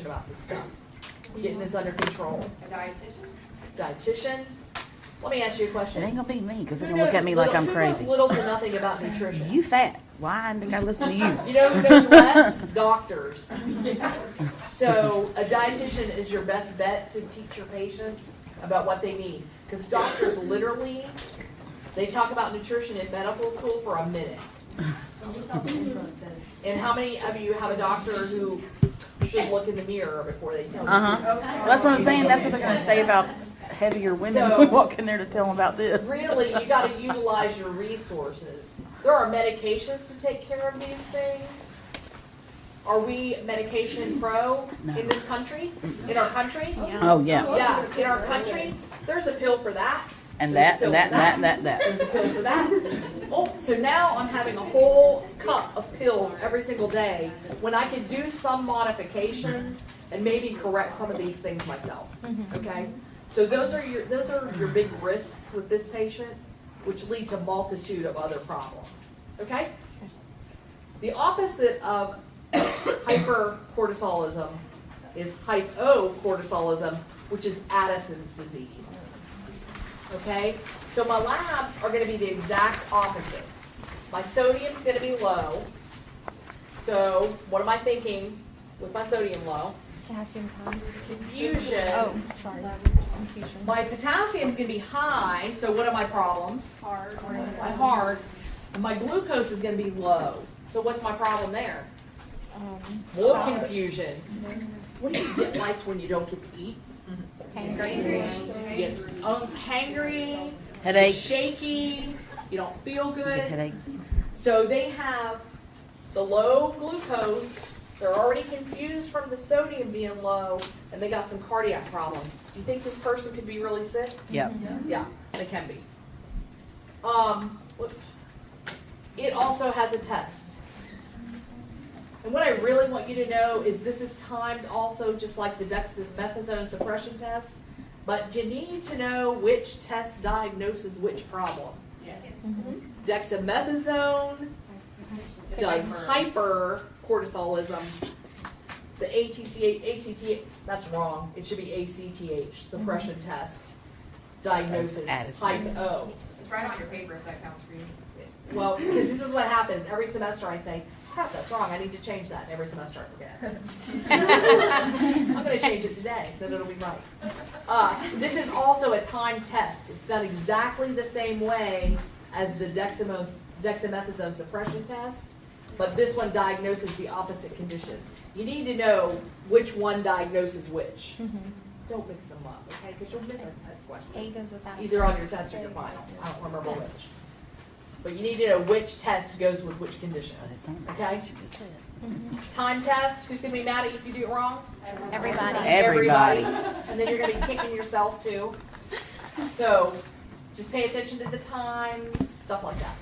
information about this stuff. Getting this under control. A dietitian? Dietitian. Let me ask you a It question. ain't gonna be me, because they're Who gonna look knows at me like I'm who crazy. knows little to nothing about nutrition? You fat. Why I gotta listen to you? You know who knows less? Doctors. So a dietitian is your best bet to teach your patient about what they need. Because doctors literally, they talk about nutrition in medical school for a minute. And how many of you have a doctor who should look in the mirror before they tell you? Well, that's what I'm saying. That's what they're gonna say about heavier women So- who walk in there to tell them about this. Really, you got to utilize your resources. There are medications to take care of these things. Are we medication pro in this country? In our country? Oh, yeah. Yeah, in our country, there's a pill for that. And There's a that, pill and for that. There's a pill for that. Oh, so now I'm having a whole cup of pills every single day when I could do some modifications and maybe correct some of these things myself. Okay? So those are your big risks with this patient, which lead to a multitude of other problems. Okay? The opposite of hypercortisolism is hypocortisolism, which is Addison's disease. Okay? So my labs are going to be the exact opposite. My sodium's going to be low. So what am I thinking with my sodium low? Potassium time. Confusion. Oh, sorry. Confusion. My potassium's going to be high, so what are my problems? Hard. My hard. And my glucose is going to be low. So what's my problem there? More confusion. What do you get like when you don't get to eat? Hangry. You get hangry, Headache. shaky, you don't feel good. Headache. So they have the low glucose, they're already confused from the sodium being low, and they got some cardiac problems. Do you think this person could be really sick? Yep. Yeah, they can be. Whoops. It also has a test. And what I really want you to know is this is timed also just like the dexamethasone suppression test, but you need to know which test diagnoses which problem. Yes. Dexamethasone does hypercortisolism. The ACTH, that's wrong. It should be ACTH, suppression test, diagnosis, Addison's. hypo. It's right on your paper if that counts for you. Well, because this is what happens. Every semester I say, crap, that's wrong. I need to change that. Every semester I forget. I'm going to change it today, then it'll be right. This is also a timed test. It's done exactly the same way as the dexamethasone suppression test, but this one diagnoses the opposite condition. You need to know which one diagnoses which. Don't mix them up, okay? Because you'll miss a test question. A goes with that. Either on your test or your final. I don't remember which. But you need to know which test goes with which condition. Okay? Time test. Who's going to be mad at you if you do it wrong? Everybody. Everybody. And then you're going to be kicking yourself too. So just pay attention to the times, stuff like that.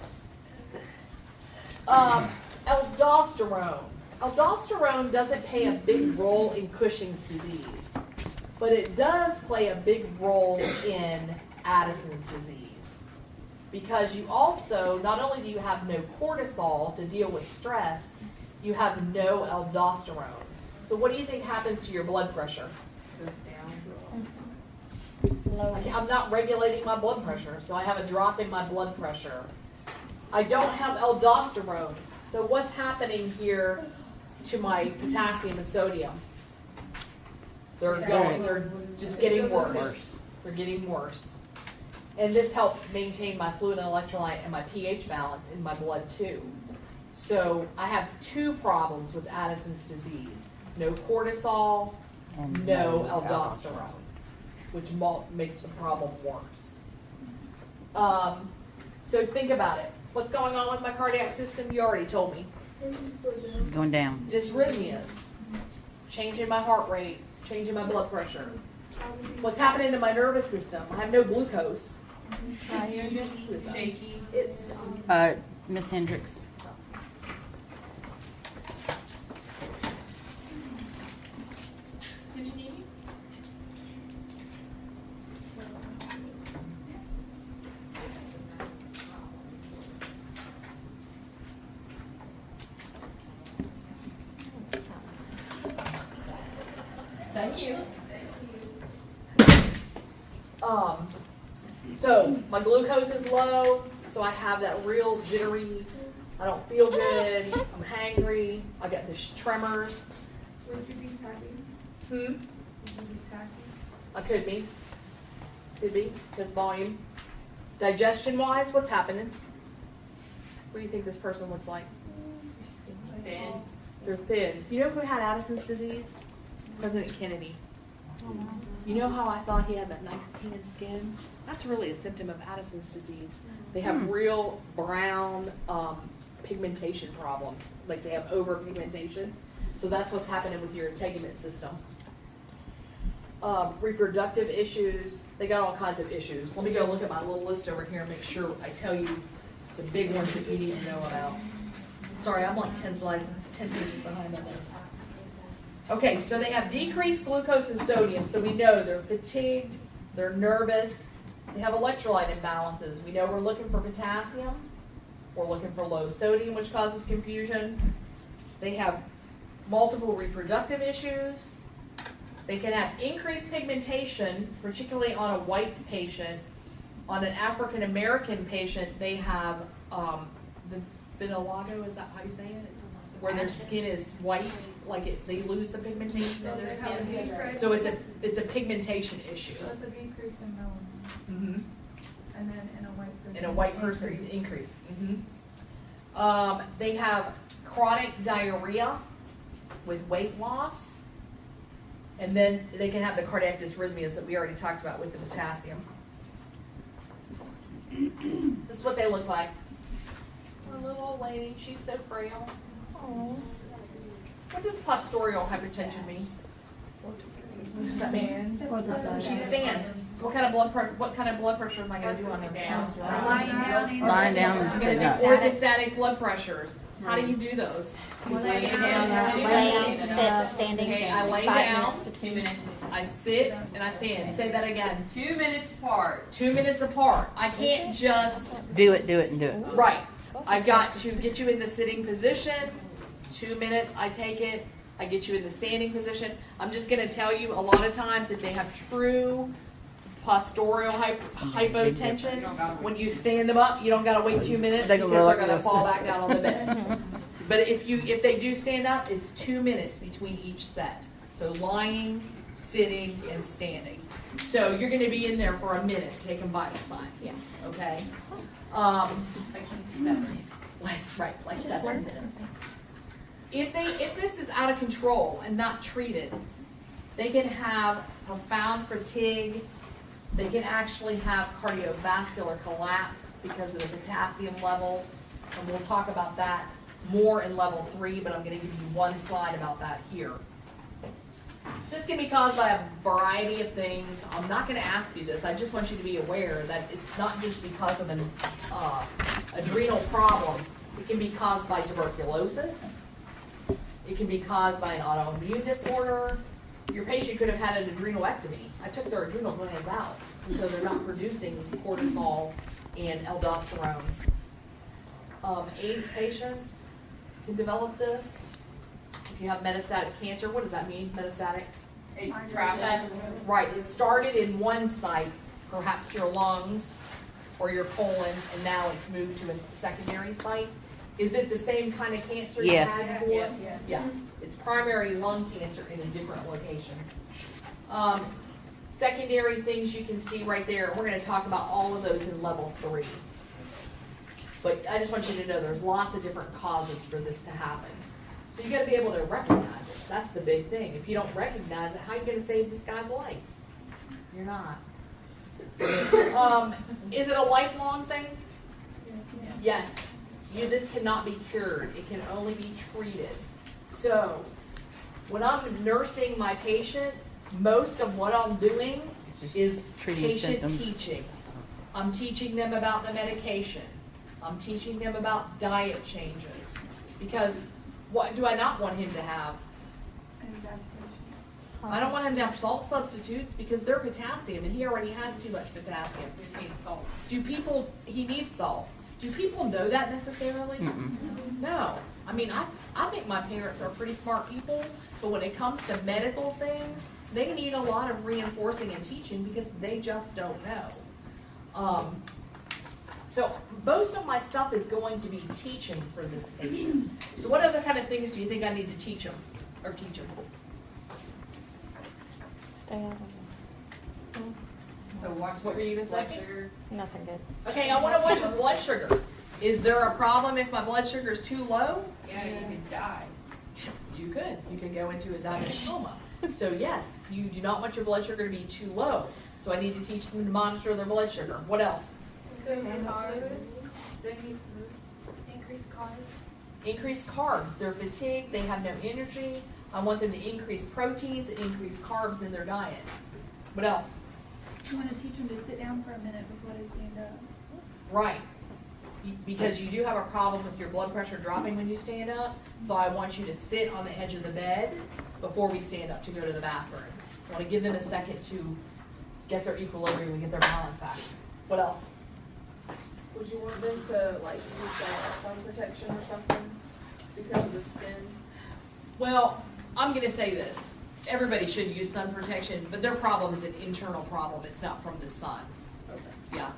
Aldosterone. Aldosterone doesn't play a big role in Cushing's disease, but it does play a big role in Addison's disease. Because you also, not only do you have no cortisol to deal with stress, you have no aldosterone. So what do you think happens to your blood pressure? Goes down. Low. I'm not regulating my blood pressure, so I have a drop in my blood pressure. I don't have aldosterone. So what's happening here to my potassium and sodium? They're just getting worse. They're getting worse. And this helps maintain my fluid and electrolyte and my pH balance in my blood too. So I have two problems with Addison's disease. No cortisol, And no aldosterone, which makes the problem worse. So think about it. What's going on with my cardiac system? You already told me. Going down. Dysrhythmias, changing my heart rate, changing my blood pressure. What's happening to my nervous system? I have no glucose. Shaky. It's Miss Hendricks. Did you need me? Thank you. So my glucose is low, so I have that real jittery, I don't feel good, I'm hangry, I get the tremors. Would you be tacky? Hmm? Would you be tacky? I could be. Could be, because volume. Digestion-wise, what's happening? What do you think this person looks like? Thin. They're thin. You know who had Addison's disease? President Kennedy. You know how I thought he had that nice tan skin? That's really a symptom of Addison's disease. They have real brown pigmentation problems. Like they have overpigmentation. So that's what's happening with your integument system. Reproductive issues. They got all kinds of issues. Let me go look at my little list over here and make sure I tell you the big ones that you need to know about. Sorry, I'm like 10 slides, 10 pages behind on this. Okay, so they have decreased glucose and sodium, so we know they're fatigued, they're nervous, they have electrolyte imbalances. We know we're looking for potassium, we're looking for low sodium, which causes confusion. They have multiple reproductive issues. They can have increased pigmentation, particularly on a white patient. On an African American patient, they have the vitiligo, is that how you say it? Where their skin is white, like they lose the pigmentation in their skin. So it's a pigmentation issue. So it's a decrease in melanin, Mm-hmm. and then in a white person. In a white person, it's increase. Mm-hmm. They have chronic diarrhea with weight loss. And then they can have the cardiac dysrhythmias that we already talked about with the potassium. This is what they look like. Our little old lady, she's so frail. Oh. What does postural hypertension mean? What does that mean? She stands. So what kind of blood pressure am I going to do on her? Lying down and sitting up. Orthostatic blood pressures. How do you do those? Lay, sit, standing. Okay, I lay 5 down. minutes between. 2 minutes. I sit and I stand. Say that again. 2 minutes apart. 2 minutes apart. I can't just, Do it, and do it. right. I've got to get you in the sitting position. 2 minutes, I take it. I get you in the standing position. I'm just going to tell you, a lot of times if they have true postural hypotension, when you stand them up, you don't got to wait 2 minutes They because can go they're like going to this. fall back down on the bed. But if they do stand up, it's 2 minutes between each set. So lying, sitting, and standing. So you're going to be in there for a minute taking vital signs. Yeah. Okay. Like 7 minutes. If this is out of control and not treated, they can have profound fatigue. They can actually have cardiovascular collapse because of the potassium levels, and we'll talk about that more in level 3, but I'm going to give you one slide about that here. This can be caused by a variety of things. I'm not going to ask you this. I just want you to be aware that it's not just because of an adrenal problem. It can be caused by tuberculosis. It can be caused by an autoimmune disorder. Your patient could have had an adrenalectomy. I took their adrenal glands out, and so they're not producing cortisol and aldosterone. AIDS patients can develop this. If you have metastatic cancer, what does that mean, metastatic? Right, it started in one site, perhaps your lungs or your colon, and now it's moved to a secondary site. Is it the same kind of cancer you Yes. had before? Yeah. It's primary lung cancer in a different location. Secondary things you can see right there. We're going to talk about all of those in level 3. But I just want you to know there's lots of different causes for this to happen. So you got to be able to recognize it. That's the big thing. If you don't recognize it, how are you going to save this guy's life? You're not. Is it a lifelong thing? Yes. This cannot be cured. It can only be treated. So when I'm nursing my patient, most of what I'm doing is treating patient symptoms. teaching. I'm teaching them about the medication. I'm teaching them about diet changes. Because what do I not want him to have? I don't want him to have salt substitutes because they're potassium and he already has too much potassium. You just need salt. He needs salt. Do people know that necessarily? Mm-mm. No. I mean, I think my parents are pretty smart people, but when it comes to medical things, they need a lot of reinforcing and teaching because they just don't know. So most of my stuff is going to be teaching for this patient. So what other kind of things do you think I need to teach them or teach them? Stay out of So watch What were you gonna blood say? sugar. it. Nothing good. Okay, I want to watch his blood sugar. Is there a problem if my blood sugar is too low? Yeah, you could die. You could. You could go into a diabetic coma. So yes, you do not want your blood sugar to be too low. So I need to teach them to monitor their blood sugar. What else? Increased carbs. Increase carbs. They're fatigued. They have no energy. I want them to increase proteins and increase carbs in their diet. What else? You want to teach them to sit down for a minute before they stand up. Right. Because you do have a problem with your blood pressure dropping when you stand up. So I want you to sit on the edge of the bed before we stand up to go to the bathroom. I want to give them a second to get their equilibrium and get their balance back. What else? Would you want them to like use sun protection or something because of the skin? Well, I'm going to say this. Everybody should use sun protection, but their problem is an internal problem. It's not from the sun. Okay. Yeah.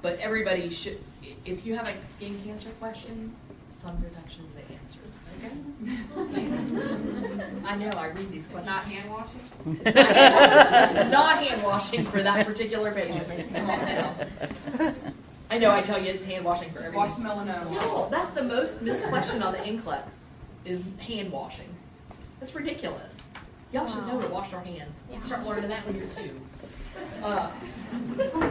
But everybody should, if you have a skin cancer question, sun protection is the answer. Okay? I know, I read these It's questions. not hand washing? It's not hand washing for that particular patient. Come on now. I know, I tell you, it's hand washing for Just everything. wash melanoma. No, that's the most missed question on the NCLEX is hand washing. That's ridiculous. Y'all should know to wash your hands. Start learning that when you're 2.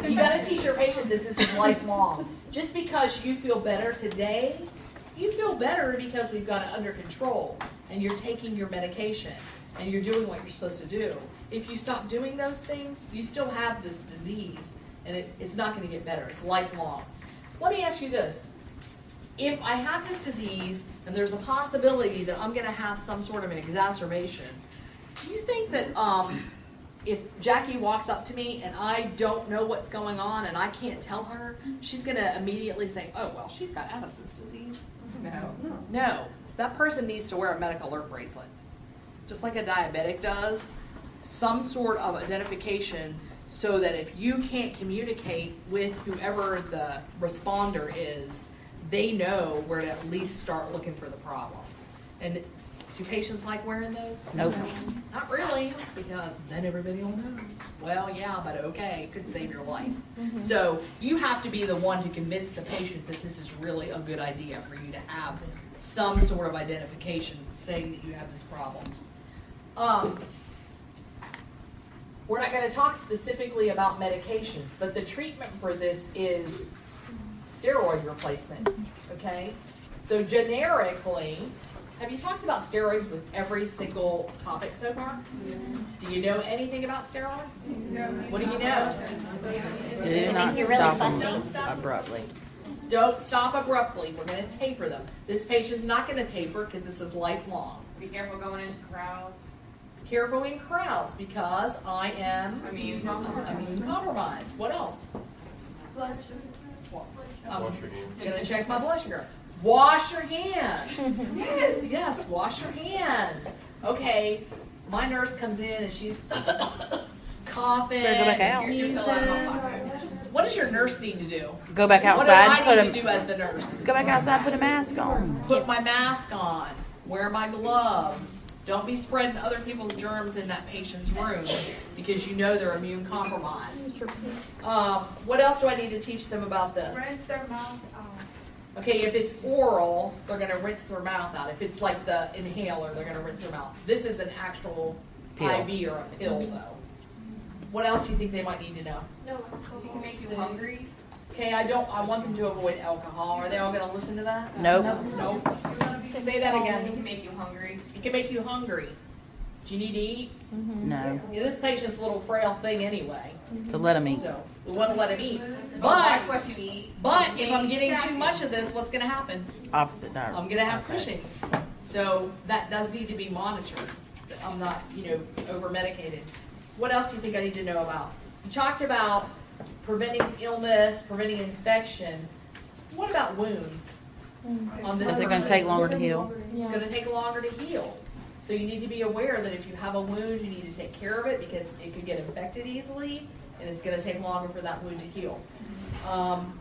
You got to teach your patient that this is lifelong. Just because you feel better today, you feel better because we've got it under control and you're taking your medication and you're doing what you're supposed to do. If you stop doing those things, you still have this disease and it's not going to get better. It's lifelong. Let me ask you this. If I have this disease and there's a possibility that I'm going to have some sort of an exacerbation, do you think that if Jackie walks up to me and I don't know what's going on and I can't tell her, she's going to immediately say, oh, well, she's got Addison's disease? No. No. That person needs to wear a medical alert bracelet. Just like a diabetic does. Some sort of identification so that if you can't communicate with whoever the responder is, they know where to at least start looking for the problem. And do patients like wearing those? Nope. Not really, because then everybody will know. Well, yeah, but okay, it could save your life. So you have to be the one to convince the patient that this is really a good idea for you to have some sort of identification saying that you have this problem. We're not going to talk specifically about medications, but the treatment for this is steroid replacement, okay? So generically, have you talked about steroids with every single topic so far? Do you know anything about steroids? What do you know? Do not Make you really stop fussy. them abruptly. Don't stop abruptly. We're going to taper them. This patient's not going to taper because this is lifelong. Be careful going into crowds. Careful in crowds because I am Immune compromised. immune compromised. What else? Blood sugar. I'm Wash your hands. going to check my blood sugar. Wash your hands. Yes, wash your hands. Okay, my nurse comes in and she's coughing, Better go back out. sneezing. Here's your fill out my pocket. What does your nurse need to do? Go back What do outside. I need to do as the nurse? Go back outside. Put a mask on. Put my mask on. Wear my gloves. Don't be spreading other people's germs in that patient's room because you know they're immune compromised. What else do I need to teach them about this? Rinse their mouth off. Okay, if it's oral, they're going to rinse their mouth out. If it's like the inhaler, they're going to rinse their mouth. This is an actual Pill. IV or a pill, though. What else do you think they might need to know? It can make you hungry. Okay, I want them to avoid alcohol. Are they all going to listen to that? Nope. Nope. Say that It again. can make you hungry. It can make you hungry. Do you need to eat? No. Yeah, this patient's a little frail thing anyway, To let them eat. so we want to let him eat. Watch But what you eat. if I'm getting too much of this, what's going to happen? Opposite nerve. I'm going to have Okay. Cushing's. So that does need to be monitored. That I'm not, over medicated. What else do you think I need to know about? You talked about preventing illness, preventing infection. What about wounds? on this Is it gonna person. take longer to heal? It's gonna take longer to heal. So you need to be aware that if you have a wound, you need to take care of it because it could get infected easily, and it's gonna take longer for that wound to heal.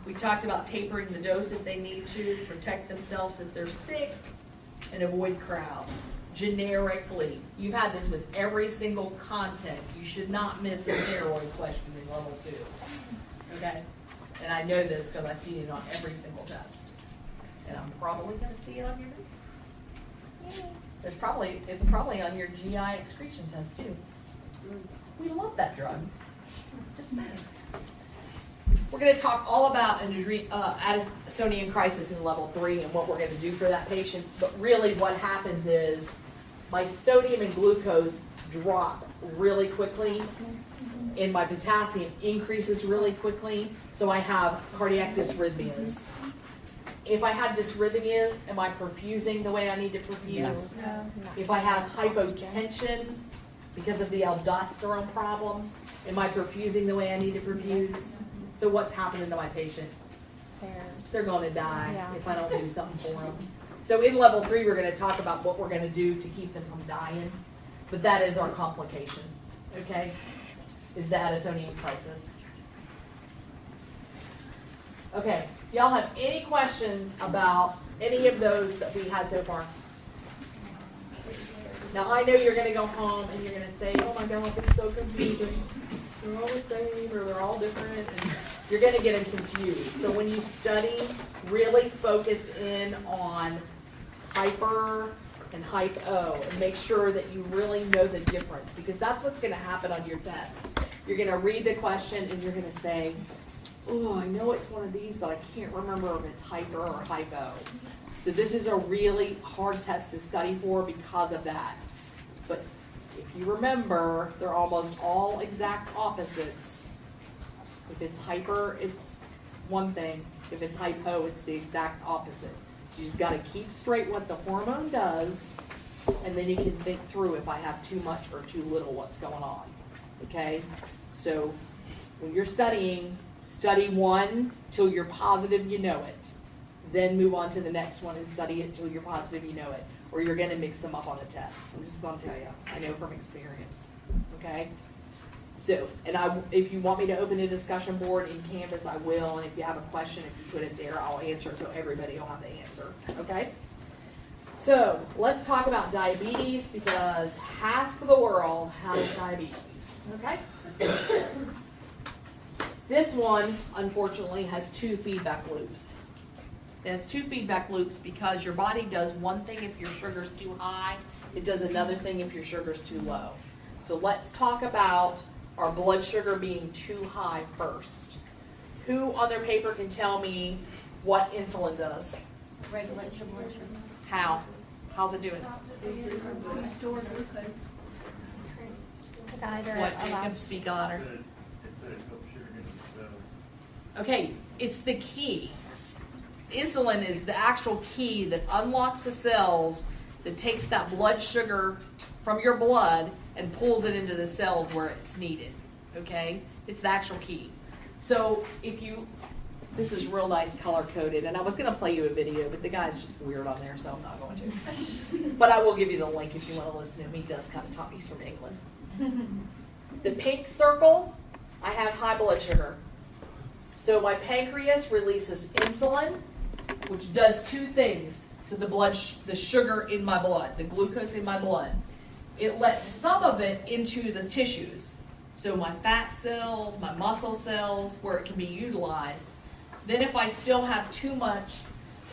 We talked about tapering the dose if they need to, protect themselves if they're sick, and avoid crowds. Generically, you've had this with every single content. You should not miss a steroid question in level 2. Okay? And I know this because I've seen it on every single test. And I'm probably going to see it on your notes. Yay. It's probably on your GI excretion test too. We love that drug. Just saying. We're going to talk all about Addisonian crisis in level 3 and what we're going to do for that patient. But really what happens is my sodium and glucose drop really quickly and my potassium increases really quickly. So I have cardiac dysrhythmias. If I had dysrhythmias, am I perfusing the way I need to perfuse? No. If I have hypotension because of the aldosterone problem, am I perfusing the way I need to perfuse? So what's happening to my patient? They're going to die if I don't do something for them. So in level 3, we're going to talk about what we're going to do to keep them from dying. But that is our complication, okay? Is the Addisonian crisis. Okay, y'all have any questions about any of those that we had so far? Now I know you're going to go home and you're going to say, oh my God, it's so confusing. They're all the same or they're all different. And you're going to get them confused. So when you study, really focus in on hyper and hypo and make sure that you really know the difference because that's what's going to happen on your test. You're going to read the question and you're going to say, oh, I know it's one of these, but I can't remember if it's hyper or hypo. So this is a really hard test to study for because of that. But if you remember, they're almost all exact opposites. If it's hyper, it's one thing. If it's hypo, it's the exact opposite. You just got to keep straight what the hormone does, and then you can think through if I have too much or too little what's going on. Okay? So when you're studying, study one till you're positive you know it. Then move on to the next one and study it till you're positive you know it. Or you're going to mix them up on a test. I'm just going to tell you. I know from experience. Okay? So, and if you want me to open a discussion board in Canvas, I will. And if you have a question, if you put it there, I'll answer it so everybody will have the answer. Okay? So, let's talk about diabetes because half of the world has diabetes. Okay? This one, unfortunately, has 2 feedback loops. It has 2 feedback loops because your body does one thing if your sugar's too high. It does another thing if your sugar's too low. So let's talk about our blood sugar being too high first. Who on their paper can tell me what insulin does? Regulates your blood sugar. How? How's it doing? Store glucose. What? You can speak louder. Okay, it's the key. Insulin is the actual key that unlocks the cells that takes that blood sugar from your blood and pulls it into the cells where it's needed. Okay? It's the actual key. So if you, this is real nice color coded, and I was going to play you a video, but the guy's just weird on there, so I'm not going to. But I will give you the link if you want to listen to him. He does kind of talk. He's from England. The pink circle, I have high blood sugar. So my pancreas releases insulin, which does 2 things to the blood, the sugar in my blood, the glucose in my blood. It lets some of it into the tissues. So my fat cells, my muscle cells, where it can be utilized. Then if I still have too much,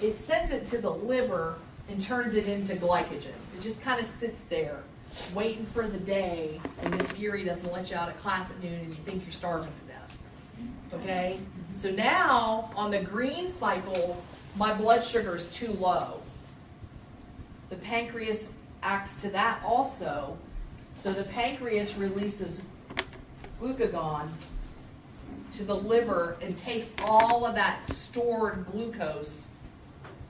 it sends it to the liver and turns it into glycogen. It just kind of sits there waiting for the day, and Miss Geary doesn't let you out of class at noon and you think you're starving to death. Okay? So now, on the green cycle, my blood sugar is too low. The pancreas acts to that also. So the pancreas releases glucagon to the liver and takes all of that stored glucose,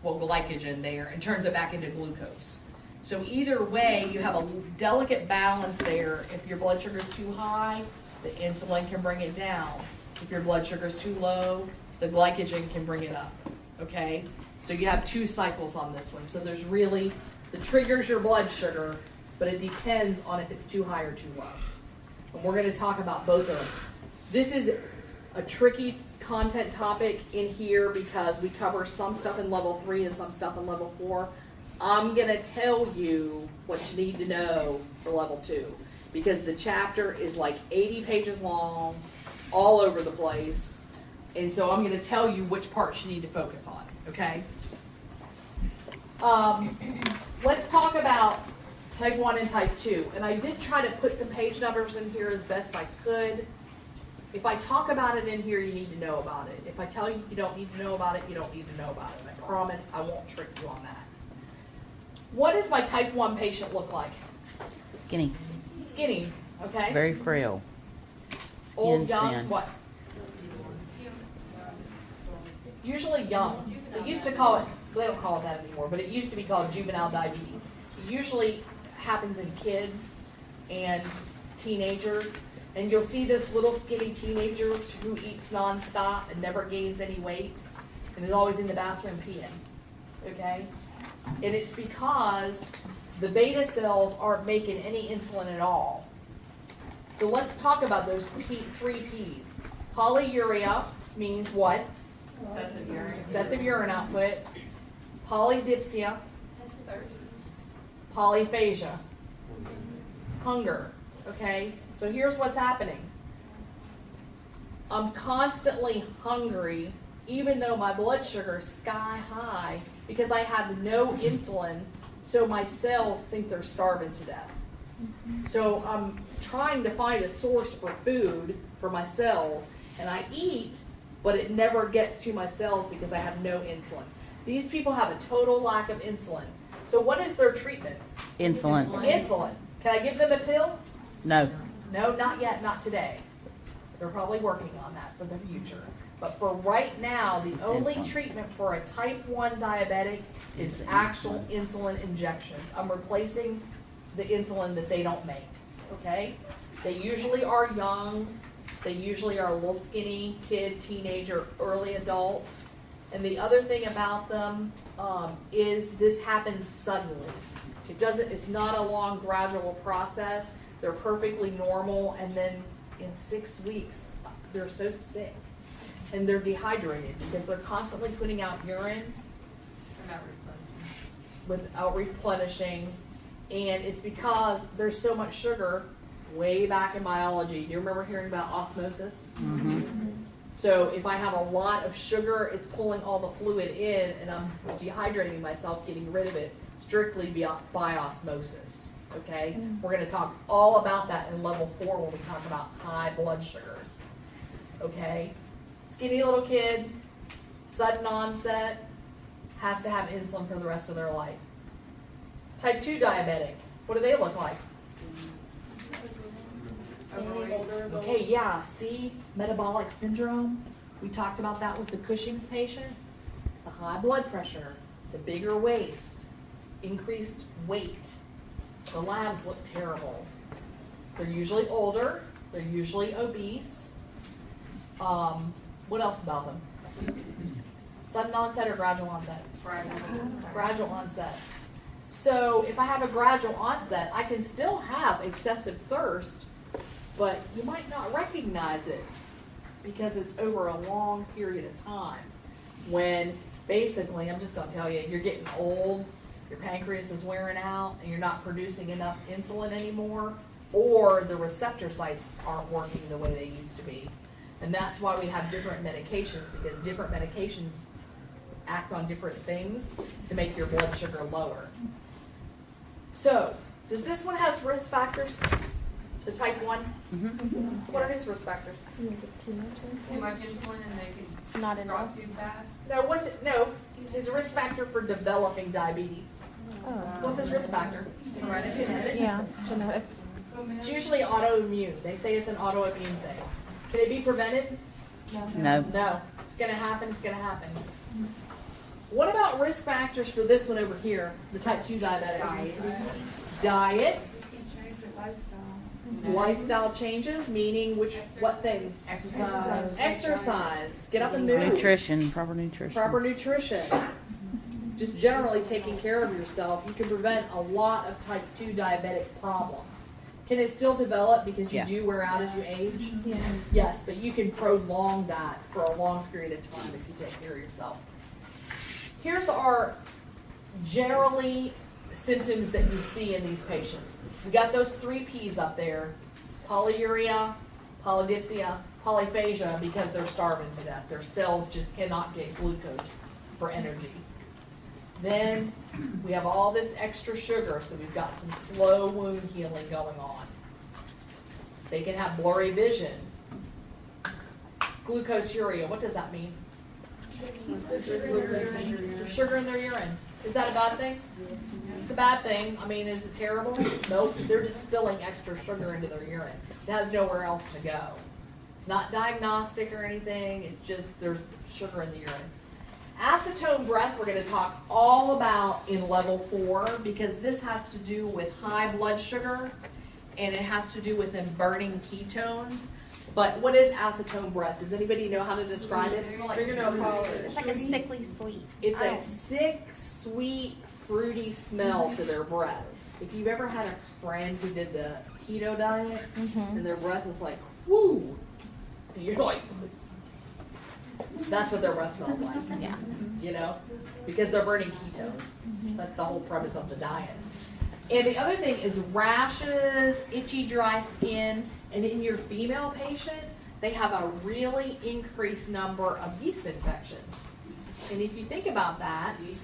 well, glycogen there, and turns it back into glucose. So either way, you have a delicate balance there. If your blood sugar is too high, the insulin can bring it down. If your blood sugar is too low, the glycogen can bring it up. okay? So you have 2 cycles on this one. So there's really, the trigger's your blood sugar, but it depends on if it's too high or too low. And we're going to talk about both of them. This is a tricky content topic in here because we cover some stuff in level 3 and some stuff in level 4. I'm going to tell you what you need to know for level 2 because the chapter is like 80 pages long, it's all over the place, and so I'm going to tell you which parts you need to focus on, okay? Let's talk about type 1 and type 2, and I did try to put some page numbers in here as best I could. If I talk about it in here, you need to know about it. If I tell you you don't need to know about it, you don't need to know about it. I promise I won't trick you on that. What does my type 1 patient look like? Skinny, Skinny, okay? very frail. Old, Skin's young, thin. what? Usually young. They used to call it, they don't call it that anymore, but it used to be called juvenile diabetes. It usually happens in kids and teenagers. And you'll see this little skinny teenager who eats nonstop and never gains any weight and is always in the bathroom peeing, okay? And it's because the beta cells aren't making any insulin at all. So let's talk about those 3 P's. Polyuria means what? Excessive urine output. Polydipsia. Polyphagia. Hunger, okay? So here's what's happening. I'm constantly hungry, even though my blood sugar is sky high, because I have no insulin, so my cells think they're starving to death. So I'm trying to find a source for food for my cells, and I eat, but it never gets to my cells because I have no insulin. These people have a total lack of insulin. So what is their treatment? Insulin. Insulin. Can I give them a pill? No. No, not yet, not today. They're probably working on that for the future. But for right now, the only insulin. treatment for a type 1 diabetic is actual insulin injections. I'm replacing the insulin that they don't make, okay? They usually are young. They usually are a little skinny kid, teenager, early adult. And the other thing about them is this happens suddenly. It's not a long, gradual process. They're perfectly normal, and then in 6 weeks, they're so sick. And they're dehydrated because they're constantly putting out urine without replenishing. And it's because there's so much sugar way back in biology. Do you remember hearing about osmosis? Mm-hmm. So if I have a lot of sugar, it's pulling all the fluid in, and I'm dehydrating myself, getting rid of it strictly by osmosis. Okay? We're going to talk all about that in level 4 when we talk about high blood sugars. Okay? Skinny little kid, sudden onset, has to have insulin for the rest of their life. Type 2 diabetic, what do they look like? Okay, yeah, see, metabolic syndrome. We talked about that with the Cushing's patient. The high blood pressure, the bigger waist, increased weight. The labs look terrible. They're usually older. They're usually obese. What else about them? Sudden onset or gradual onset? Gradual onset. So if I have a gradual onset, I can still have excessive thirst, but you might not recognize it because it's over a long period of time. When basically, I'm just going to tell you, you're getting old, your pancreas is wearing out, and you're not producing enough insulin anymore, or the receptor sites aren't working the way they used to be. And that's why we have different medications, because different medications act on different things to make your blood sugar lower. So, does this one have risk factors? The type 1? Mm-hmm. What are his risk factors? Too much insulin and they Not can enough. drop too fast. No, his risk factor for developing diabetes. Oh. What's his risk factor? Yeah, genetics. It's usually autoimmune. They say it's an autoimmune thing. Can it be prevented? No. No. It's going to happen. It's going to happen. What about risk factors for this one over here, the type 2 diabetic? Diet. Lifestyle changes, meaning what things? Exercise. Get up and move. Nutrition, proper nutrition. Proper nutrition. Just generally taking care of yourself. You can prevent a lot of type 2 diabetic problems. Can it still develop because you do wear out as you age? Yeah. Yes, but you can prolong that for a long period of time if you take care of yourself. Here's our generally symptoms that you see in these patients. We got those 3 P's up there: polyuria, polydipsia, polyphagia, because they're starving to death. Their cells just cannot get glucose for energy. Then we have all this extra sugar, so we've got some slow wound healing going on. They can have blurry vision. Glucosuria, what does that mean? Sugar in their urine. Is that a bad thing? It's a bad thing. I mean, is it terrible? Nope. They're just spilling extra sugar into their urine. It has nowhere else to go. It's not diagnostic or anything. It's just there's sugar in the urine. Acetone breath we're going to talk all about in level 4 because this has to do with high blood sugar and it has to do with them burning ketones. But what is acetone breath? Does anybody know how to describe it? It's like a sickly sweet. It's a sick, sweet, fruity smell to their breath. If you've ever had a friend who did the keto diet and their breath was like, whoo, and you're like, that's what their breath smells like. Yeah. You know, because they're burning ketones. That's the whole premise of the diet. And the other thing is rashes, itchy, dry skin, and in your female patient, they have a really increased number of yeast infections. And if you think about that, yeast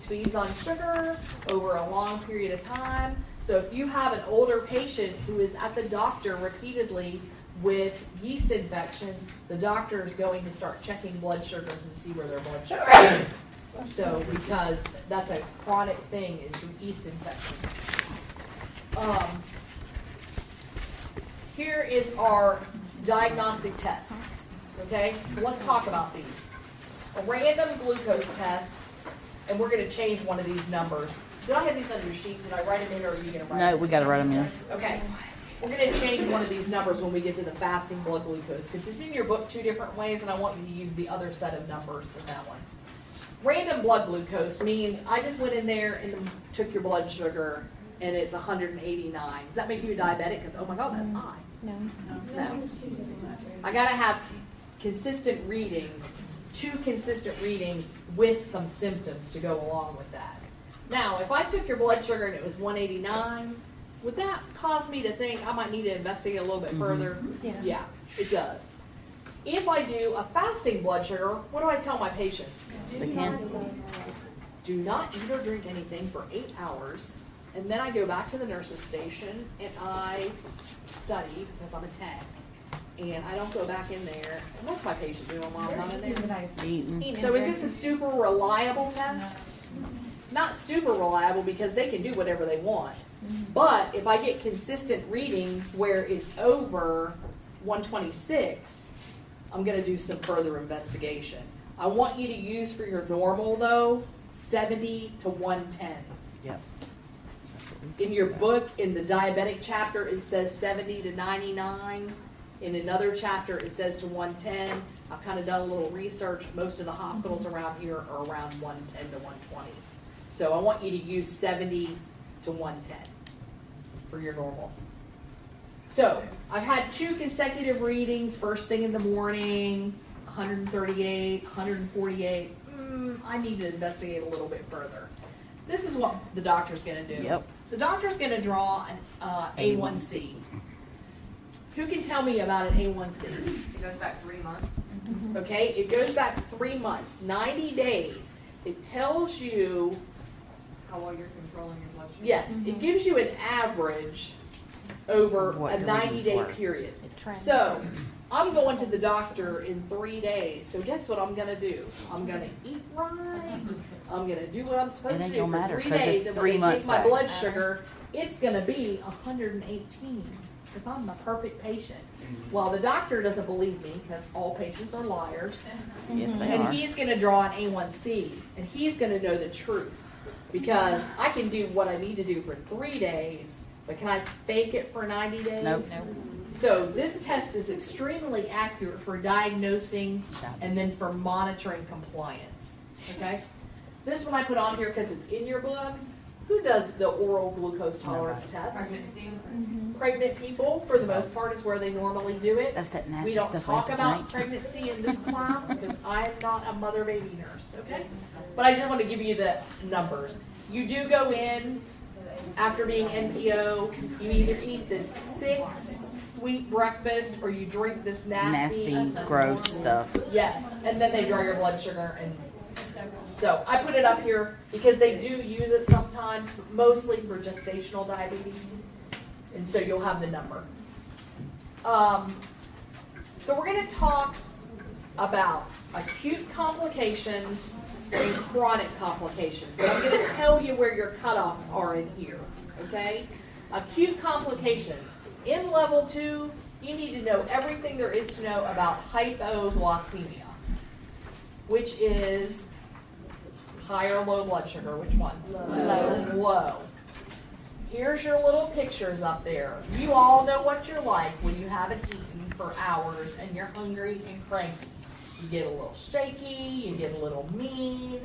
feeds on sugar over a long period of time. So if you have an older patient who is at the doctor repeatedly with yeast infections, the doctor is going to start checking blood sugars and see where their blood sugar is. So, because that's a chronic thing is through yeast infections. Here is our diagnostic test. Okay, so let's talk about these. A random glucose test, and we're going to change one of these numbers. Did I have these on your sheet? Did I write them in, or are you going to write them in? No, we got to write them in. Okay. We're going to change one of these numbers when we get to the fasting blood glucose because it's in your book 2 different ways, and I want you to use the other set of numbers than that one. Random blood glucose means I just went in there and took your blood sugar, and it's 189. Does that make you a diabetic? Because, oh my God, that's high. No. No. I got to have consistent readings, 2 consistent readings with some symptoms to go along with that. Now, if I took your blood sugar and it was 189, would that cause me to think I might need to investigate a little bit further? Yeah, it does. If I do a fasting blood sugar, what do I tell my patient? They can't. Do not eat or drink anything for 8 hours, and then I go back to the nurse's station and I study because I'm a tech, and I don't go back in there. And what's my patient doing while I'm not in there? Eating. So is this a super reliable test? Not super reliable because they can do whatever they want. But if I get consistent readings where it's over 126, I'm going to do some further investigation. I want you to use for your normal, though, 70 to 110. Yep. In your book, in the diabetic chapter, it says 70 to 99. In another chapter, it says to 110. I've kind of done a little research. Most of the hospitals around here are around 110 to 120. So I want you to use 70 to 110 for your normals. So I've had 2 consecutive readings, first thing in the morning, 138, 148. I need to investigate a little bit further. This is what the doctor's going to do. Yep. The doctor's going to draw an A1C. Who can tell me about an A1C? It goes back 3 months. Okay, it goes back 3 months, 90 days. It tells you, How well you're controlling your blood sugar. yes, it gives you an average over What a your 90-day readings were. period. It trends. So I'm going to the doctor in 3 days. So guess what I'm going to do? I'm going to eat right. I'm going to do what I'm supposed It to ain't do gonna for matter, 3 'cause days. it's And 3 when they take months my back. blood sugar, it's going to be 118 because I'm a perfect patient. Well, the doctor doesn't believe me because all patients are liars. Yes, they And are. he's going to draw an A1C, and he's going to know the truth because I can do what I need to do for 3 days, but can I fake it for 90 days? Nope. So this test is extremely accurate for diagnosing and then for monitoring compliance, okay? This one I put on here because it's in your book. Who does the oral glucose tolerance test? Pregnancy. Pregnant people, for the most part, is where they normally do it. That's that nasty We don't stuff talk we have to about drink. pregnancy in this class because I'm not a mother-baby nurse, okay? But I just want to give you the numbers. You do go in after being NPO, you either eat this sick, sweet breakfast or you drink this nasty, gross stuff. yes, and then they draw your blood sugar and so I put it up here because they do use it sometimes, but mostly for gestational diabetes. And so you'll have the number. So we're going to talk about acute complications and chronic complications. But I'm going to tell you where your cutoffs are in here, okay? Acute complications. In level 2, you need to know everything there is to know about hypoglycemia, which is high or low blood sugar. Which one? Low. Low. Here's your little pictures up there. You all know what you're like when you haven't eaten for hours and you're hungry and cranky. You get a little shaky, you get a little mean,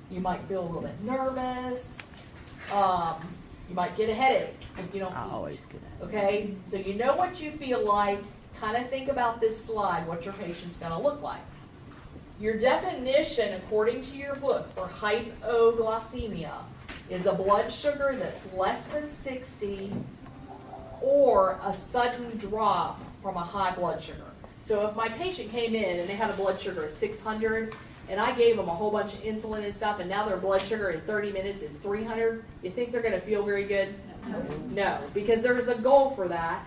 you might feel a little bit nervous, you might get a headache if you don't I eat. always get it. Okay, so you know what you feel like. Kind of think about this slide, what your patient's going to look like. Your definition, according to your book, for hypoglycemia is a blood sugar that's less than 60 or a sudden drop from a high blood sugar. So if my patient came in and they had a blood sugar of 600 and I gave them a whole bunch of insulin and stuff and now their blood sugar in 30 minutes is 300, you think they're going to feel very good? No, because there's a goal for that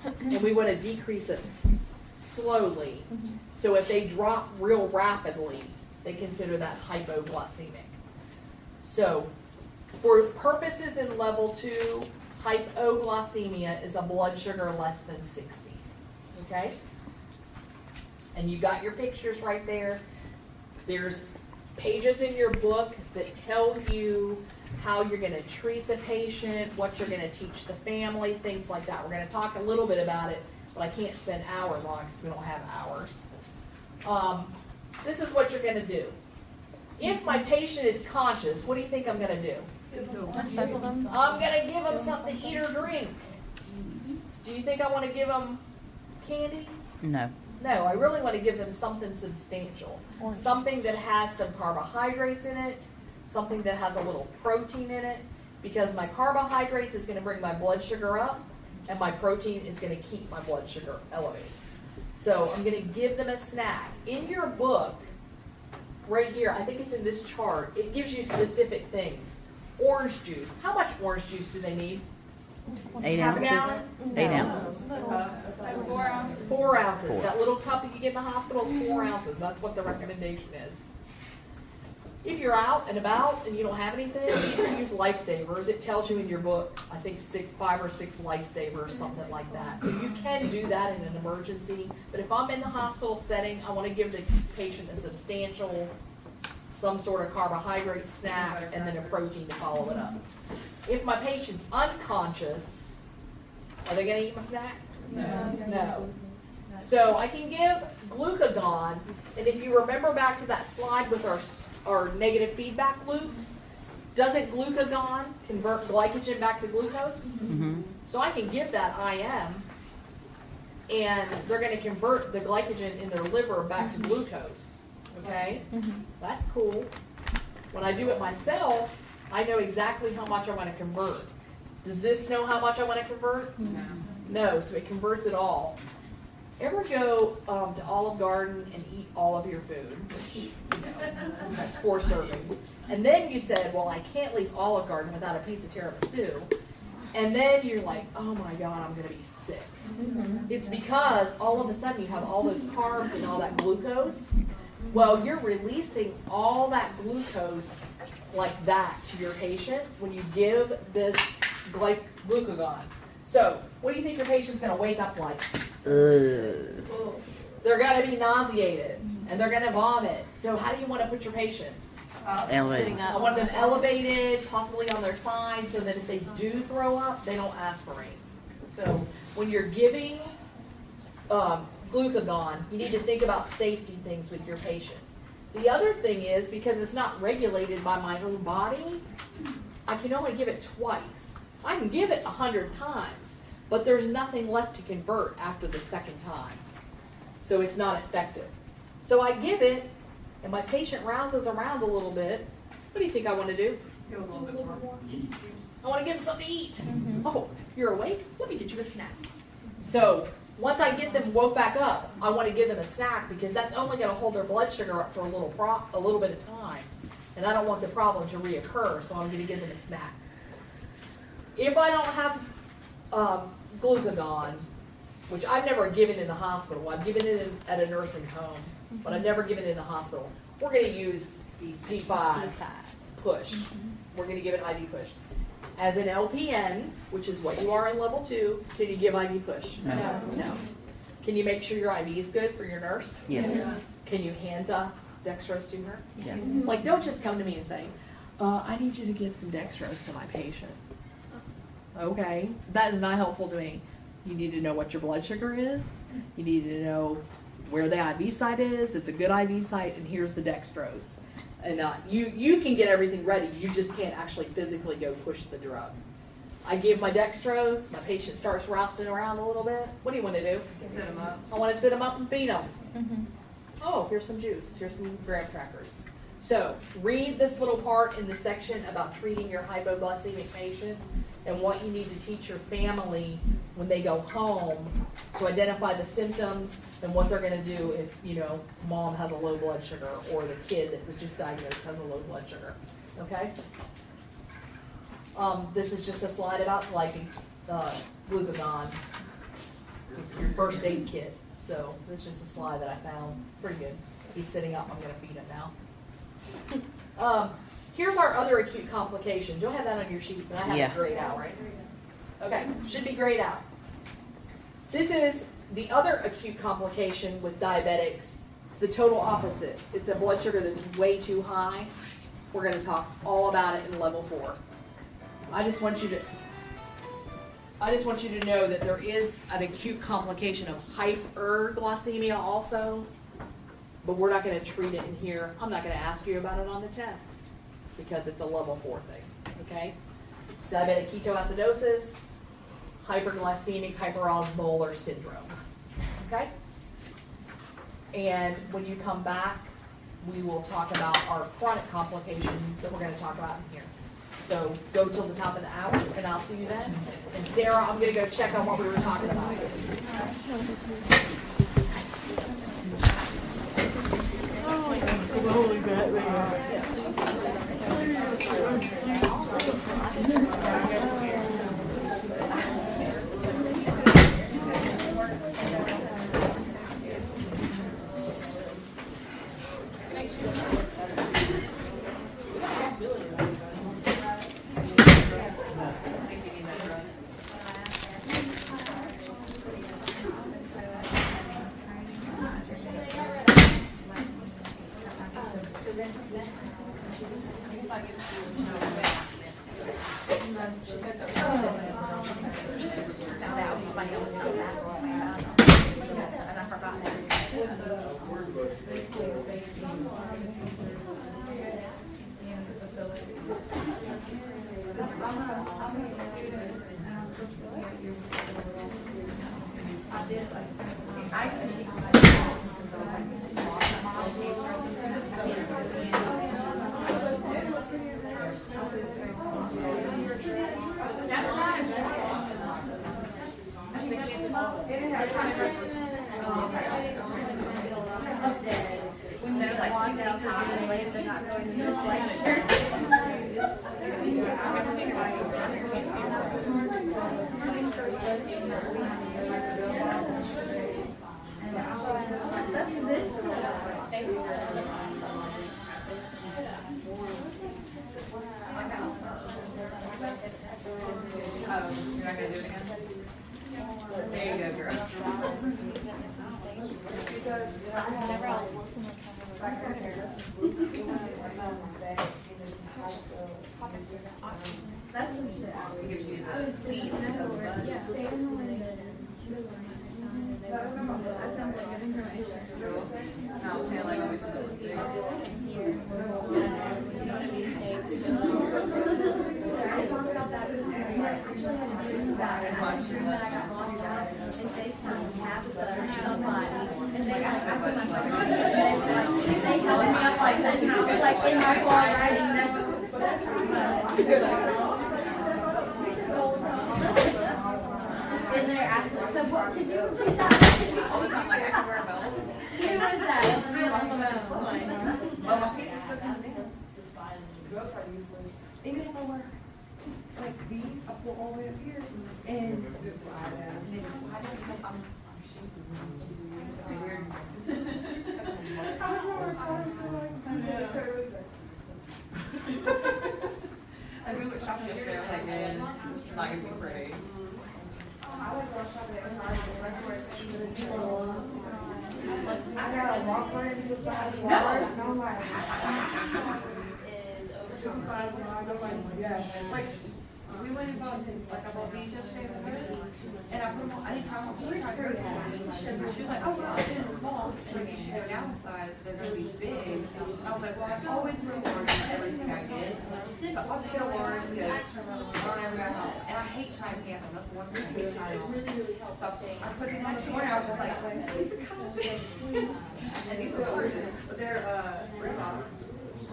and we want to decrease it slowly. So if they drop real rapidly, they consider that hypoglycemic. So for purposes in level 2, hypoglycemia is a blood sugar less than 60. Okay? And you got your pictures right there. There's pages in your book that tell you how you're going to treat the patient, what you're going to teach the family, things like that. We're going to talk a little bit about it, but I can't spend hours on it because we don't have hours. This is what you're going to do. If my patient is conscious, what do you think I'm going to do? I'm going to give them something to eat or drink. Do you think I want to give them candy? No. No, I really want to give them something substantial. Something that has some carbohydrates in it, something that has a little protein in it, because my carbohydrates is going to bring my blood sugar up, and my protein is going to keep my blood sugar elevated. So I'm going to give them a snack. In your book, right here, I think it's in this chart, it gives you specific things. Orange juice. How much orange juice do they need? 8 Half an ounces. gallon? 8 ounces. 4 ounces. 4 ounces. Four. That little cup that you get in the hospital is 4 ounces. That's what the recommendation is. If you're out and about and you don't have anything, you can use lifesavers. It tells you in your book, I think 5 or 6 lifesavers, something like that. So you can do that in an emergency. But if I'm in the hospital setting, I want to give the patient a substantial, some sort of carbohydrate snack and then a protein to follow it up. If my patient's unconscious, are they going to eat my snack? No. So I can give glucagon, and if you remember back to that slide with our negative feedback loops, doesn't glucagon convert glycogen back to glucose? Mm-hmm. So I can give that IM, and they're going to convert the glycogen in their liver back to glucose. Okay? That's cool. When I do it myself, I know exactly how much I want to convert. Does this know how much I want to convert? No, so it converts it all. Ever go to Olive Garden and eat all of your food? That's 4 servings. And then you said, well, I can't leave Olive Garden without a piece of tiramisu. And then you're like, oh my God, I'm going to be sick. It's because all of a sudden you have all those carbs and all that glucose. Well, you're releasing all that glucose like that to your patient when you give this glucagon. So, what do you think your patient's going to wake up like? They're going to be nauseated and they're going to vomit. So, how do you want to put your patient? Elevated. I want them elevated, possibly on their side, so that if they do throw up, they don't aspirate. So when you're giving glucagon, you need to think about safety things with your patient. The other thing is, because it's not regulated by my own body, I can only give it twice. I can give it 100 times, but there's nothing left to convert after the second time. So it's not effective. So I give it, and my patient rouses around a little bit. What do you think I want to do? Go a little bit more. I want to give them something to eat. Oh, you're awake? Let me get you a snack. So once I get them woke back up, I want to give them a snack because that's only going to hold their blood sugar up for a little bit of time. And I don't want the problem to reoccur, so I'm going to give them a snack. If I don't have glucagon, which I've never given in the hospital, I've given it at a nursing home, but I've never given it in the hospital, we're going to use the D5 push. We're going to give it IV push. As an LPN, which is what you are in level 2, can you give IV push? No. No. Can you make sure your IV is good for your nurse? Yes. Can you hand the dextrose to her? Yeah. Like, don't just come to me and say, I need you to give some dextrose to my patient. Okay, that is not helpful to me. You need to know what your blood sugar is. You need to know where the IV site is. It's a good IV site, and here's the dextrose. And you can get everything ready. You just can't actually physically go push the drug. I give my dextrose. My patient starts rousing around a little bit. What do you want to do? Sit 'em up. I want to sit them up and feed them. Oh, here's some juice. Here's some graham crackers. So read this little part in the section about treating your hypoglycemic patient and what you need to teach your family when they go home to identify the symptoms and what they're going to do if, mom has a low blood sugar or the kid that was just diagnosed has a low blood sugar. Okay? This is just a slide about glucagon. It's your first aid kit. So this is just a slide that I found. It's pretty good. He's sitting up. I'm going to feed him now. Here's our other acute complication. Do I have that on your sheet? But I have it grayed out, right? Okay, should be grayed out. This is the other acute complication with diabetics. It's the total opposite. It's a blood sugar that's way too high. We're going to talk all about it in level 4. I just want you to know that there is an acute complication of hyperglycemia also, but we're not going to treat it in here. I'm not going to ask you about it on the test because it's a level 4 thing, okay? Diabetic ketoacidosis, hyperglycemic hyperosmolar syndrome, okay? And when you come back, we will talk about our chronic complication that we're going to talk about in here. So go till the top of the hour, and I'll see you then. And Sarah, I'm going to go check on what we were talking about. You're not going to do it again? There you go, girl. Whenever I was listening to That sounds like good information. So what could you repeat that? All the time, like I can wear a belt. Who was that? Belts are useless. Even if I wear like these, I pull all the way up here and Just slide down. And we went shopping yesterday, I was like, man, it's not gonna be pretty. I like going shopping at Target. That's where it's I got a walk for it because I was large, and I'm like, Yeah, like, we went and bought, like, I bought these yesterday, and I put them on, I didn't try them on, she tried hers on. She was like, oh, wow, they're small, and like, you should go down a size, they're gonna be big. I was like, well, I've always been large in everything I get, so I'll just get a large, because and I hate trying pants on, that's the one thing I hate trying on. So I put these on this morning, I was just like, these are kind of big. And these are gorgeous, but they're, Reebok.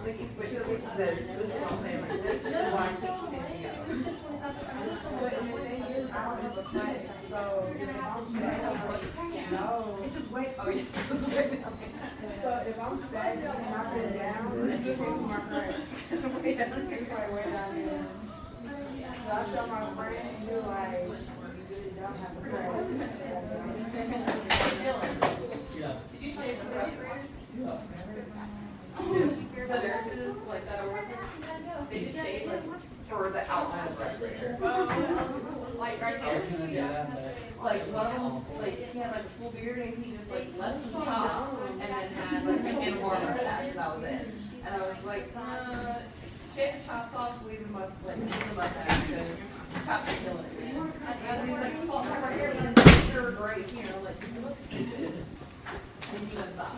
Like, but this is what I'm saying, like, this is why I keep picking up. I don't have a cut, so if I'm sad, no. This is way, oh, yeah, this is way down. So if I'm sad and I put down, it's just my friend. It's way down here. It's like way down here. So I show my friend, and they're like, you really don't have a cut. Did you shave for the rest of your the nurses, like that over there, they just shave like for the outline of the respirator. Like right here. Yeah. Like one of them, like he had like a full beard and he just like left some chops and then had like a handlebar mustache, and that was it. And I was like, shave the chops off, leave the mustache, and chops are killing it. And he's like, salt right here, and then you're right here, like you look stupid. And you gonna stop.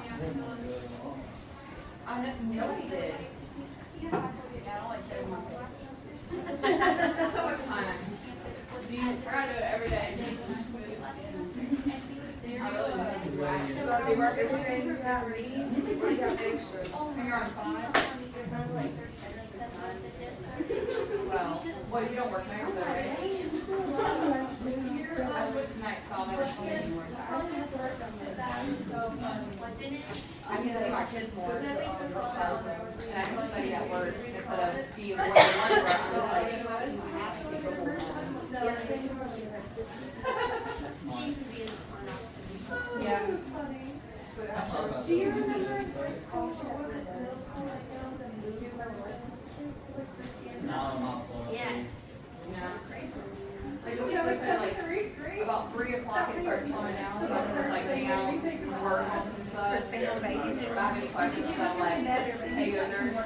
I noticed it. Yeah, I don't like saving my face. So much time. Do you try to do it every day? I really do. So they work every day, you got read, you got extra. And you're on 5? Well, what, you don't work nights though, right? I switched nights, so I'll never see you anymore. I can see my kids more, and I can study at work instead of being away from work. Yeah. Do you remember in first school, was it middle school, like, and you remember relationships with Christianity? Yes. Like, you know, they said, like, about 3 o'clock it starts slowing down, so I'm just like, hang out, work, and stuff. If I have any questions, I'm like, hey, go nurse.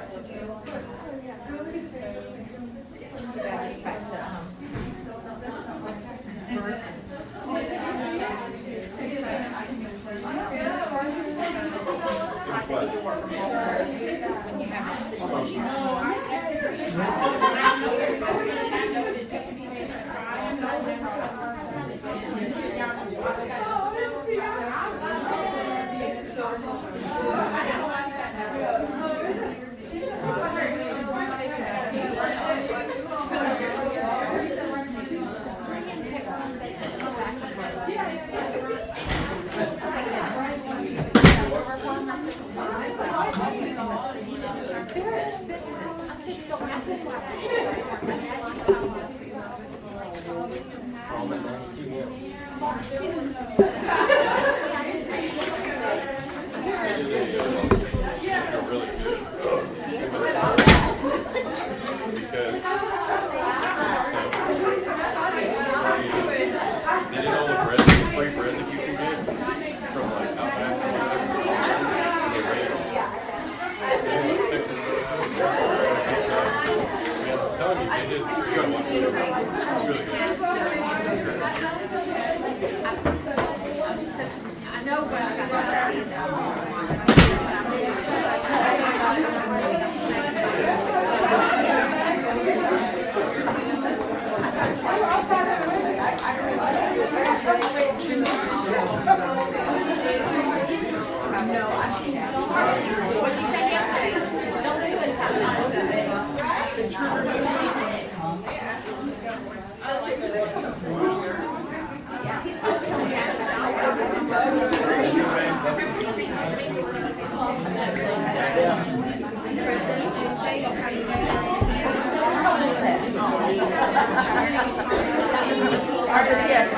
I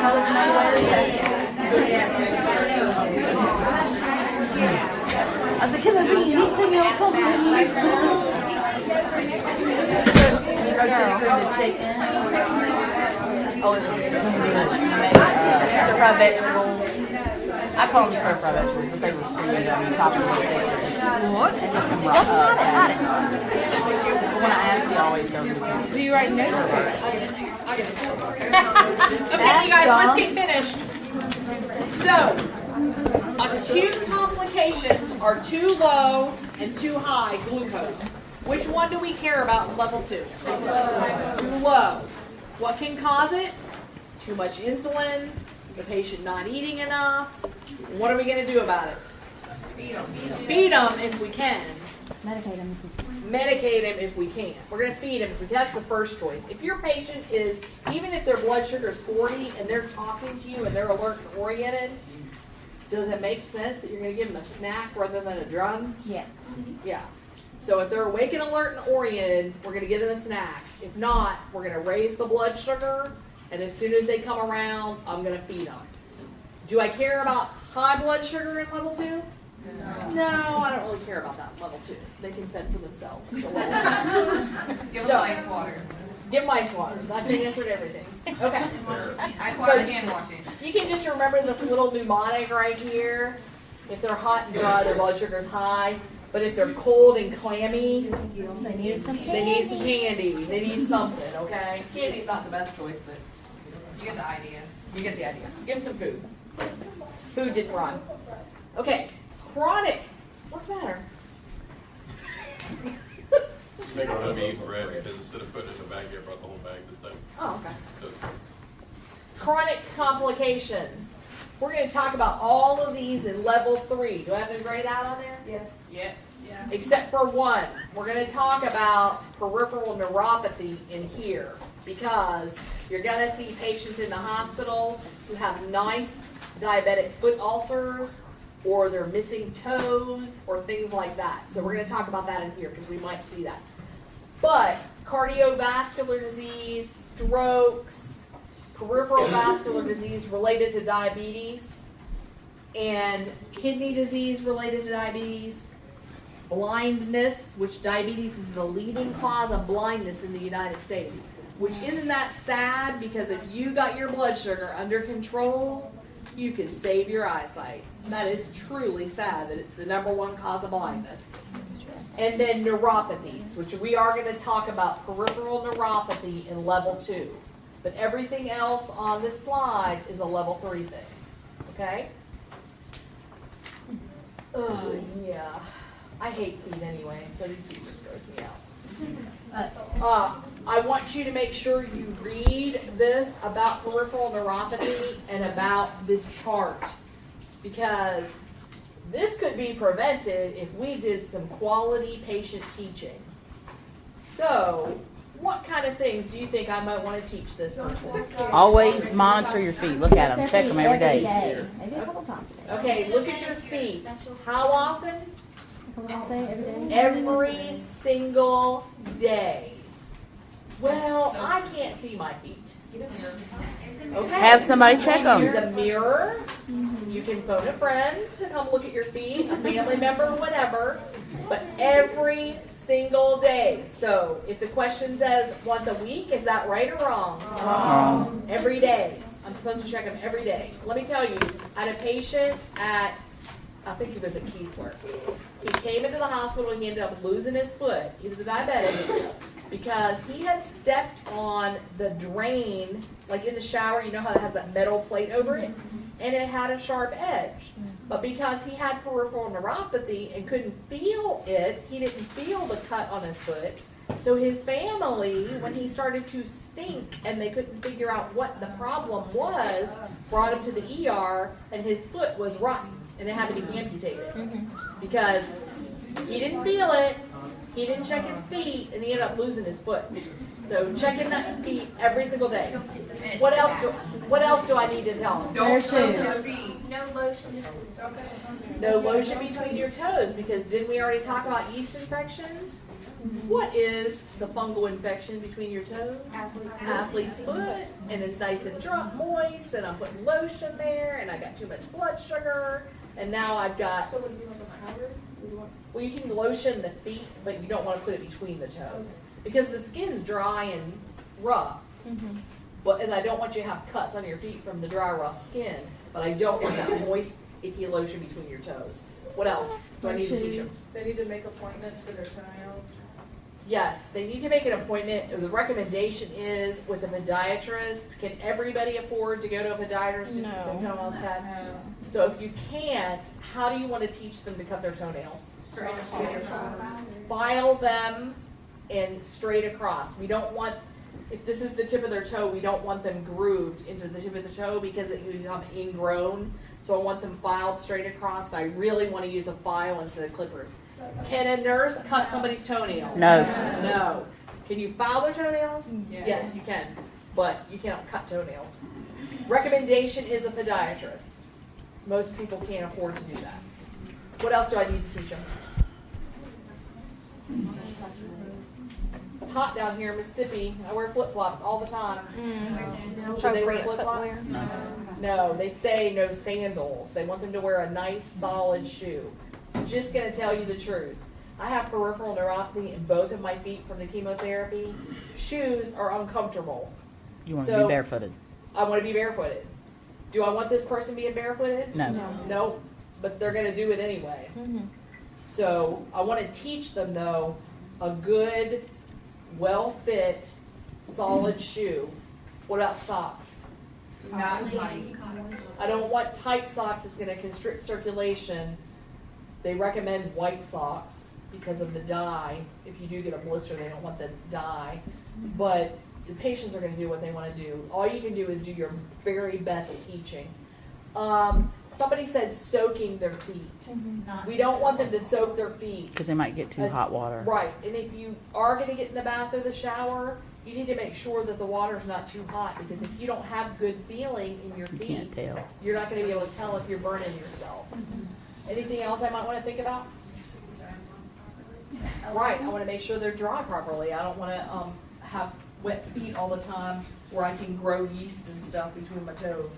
smell it from anywhere? I said, can there be anything else on the menu? The chicken. Oh, the fried vegetables. I call them stir-fried vegetables, but they were sweet and popping with it. What? And just some when I ask, you always go to the Do you write notes? I'll get it. Okay, you guys, let's get finished. So, acute complications are too low and too high glucose. Which one do we care about in level 2? Too low. What can cause it? Too much insulin, the patient not eating enough. What are we going to do about it? Feed them if we can. Medicate them. Medicate him if we can. We're going to feed him. That's the first choice. If your patient is, even if their blood sugar is 40 and they're talking to you and they're alert and oriented, does it make sense that you're going to give them a snack rather than a drug? Yeah. Yeah. So if they're awake and alert and oriented, we're going to give them a snack. If not, we're going to raise the blood sugar, and as soon as they come around, I'm going to feed them. Do I care about high blood sugar in level 2? No, I don't really care about that level 2. They can fend for themselves. So Give them ice water. give them ice water. That's the answer to everything. Okay. Ice water and hand washing. You can just remember this little mnemonic right here. If they're hot and dry, their blood sugar is high. But if they're cold and clammy, They need some they need some candy. They need something, okay? Candy's not the best choice, but You get the idea. you get the idea. Give them some food. Food didn't rhyme. Okay. Chronic. What's the matter? Make her hubby eat bread because instead of putting it in the bag, you brought the whole bag this time. Oh, okay. So, Chronic complications. We're going to talk about all of these in level 3. Do I have them grayed out on there? Yes. Yeah. Except for one. We're going to talk about peripheral neuropathy in here because you're going to see patients in the hospital who have nice diabetic foot ulcers, or they're missing toes, or things like that. So we're going to talk about that in here because we might see that. But cardiovascular disease, strokes, peripheral vascular disease related to diabetes, and kidney disease related to diabetes, blindness, which diabetes is the leading cause of blindness in the United States. Which isn't that sad, because if you got your blood sugar under control, you can save your eyesight. That is truly sad that it's the #1 cause of blindness. And then neuropathies, which we are going to talk about peripheral neuropathy in level 2. But everything else on this slide is a level 3 thing. Okay? Oh, yeah. I hate feet anyway, so these feet just gross me out. I want you to make sure you read this about peripheral neuropathy and about this chart, because this could be prevented if we did some quality patient teaching. So, what kind of things do you think I might want to teach this person? Always monitor your feet. Look at them. Check them every day. Maybe a couple times a day. Okay, look at your feet. How often? A couple times a day, every day. Every single day. Well, I can't see my feet. Okay. Have somebody check Use them. a mirror. You can phone a friend to come look at your feet, a family member, whatever. But every single day. So if the question says once a week, is that right or wrong? Wrong. Every day. I'm supposed to check them every day. Let me tell you, I had a patient at, I think he was at Keesler. He came into the hospital and he ended up losing his foot. He was a diabetic because he had stepped on the drain, like in the shower, you know how it has that metal plate over it? And it had a sharp edge. But because he had peripheral neuropathy and couldn't feel it, he didn't feel the cut on his foot. So his family, when he started to stink and they couldn't figure out what the problem was, brought him to the ER and his foot was rotten and it had to be amputated. Because he didn't feel it, he didn't check his feet, and he ended up losing his foot. So checking that feet every single day. What else do I need to tell him? Don't close your feet. No lotion. No lotion between your toes, because didn't we already talk about yeast infections? What is the fungal infection between your toes? Athlete's foot, and it's nice and dry, moist, and I'm putting lotion there, and I got too much blood sugar, and now I've got. So would you want the powder? Well, you can lotion the feet, but you don't want to put it between the toes because the skin's dry and rough. But and I don't want you to have cuts on your feet from the dry, rough skin. But I don't want that moist, icky lotion between your toes. What else do I need to teach them? They need to make appointments for their toenails. Yes, they need to make an appointment. The recommendation is with a podiatrist. Can everybody afford to go to a podiatrist to get their toenails cut? So if you can't, how do you want to teach them to cut their toenails? Straight across. File them and straight across. We don't want, if this is the tip of their toe, we don't want them grooved into the tip of the toe because it can become ingrown. So I want them filed straight across. I really want to use a file instead of clippers. Can a nurse cut somebody's toenails? No. No. Can you file their toenails? Yes. Yes, you can. But you cannot cut toenails. Recommendation is a podiatrist. Most people can't afford to do that. What else do I need to teach them? It's hot down here in Mississippi. I wear flip-flops all the time. Should they wear flip-flops? No, they say no sandals. They want them to wear a nice, solid shoe. I'm just going to tell you the truth. I have peripheral neuropathy in both of my feet from the chemotherapy. Shoes are uncomfortable. You want to So- be barefooted? I want to be barefooted. Do I want this person being barefooted? No. Nope. But they're going to do it anyway. So I want to teach them, though, a good, well-fit, solid shoe. What about socks? Not tight. I don't want tight socks that's going to constrict circulation. They recommend white socks because of the dye. If you do get a blister, they don't want the dye. But the patients are going to do what they want to do. All you can do is do your very best teaching. Somebody said soaking their feet. We don't want them to soak their feet. Because they might get too hot water. Right. And if you are going to get in the bath or the shower, you need to make sure that the water's not too hot, because if you don't have good feeling in your You feet, can't tell. you're not going to be able to tell if you're burning yourself. Anything else I might want to think about? Right. I want to make sure they're dry properly. I don't want to have wet feet all the time where I can grow yeast and stuff between my toes.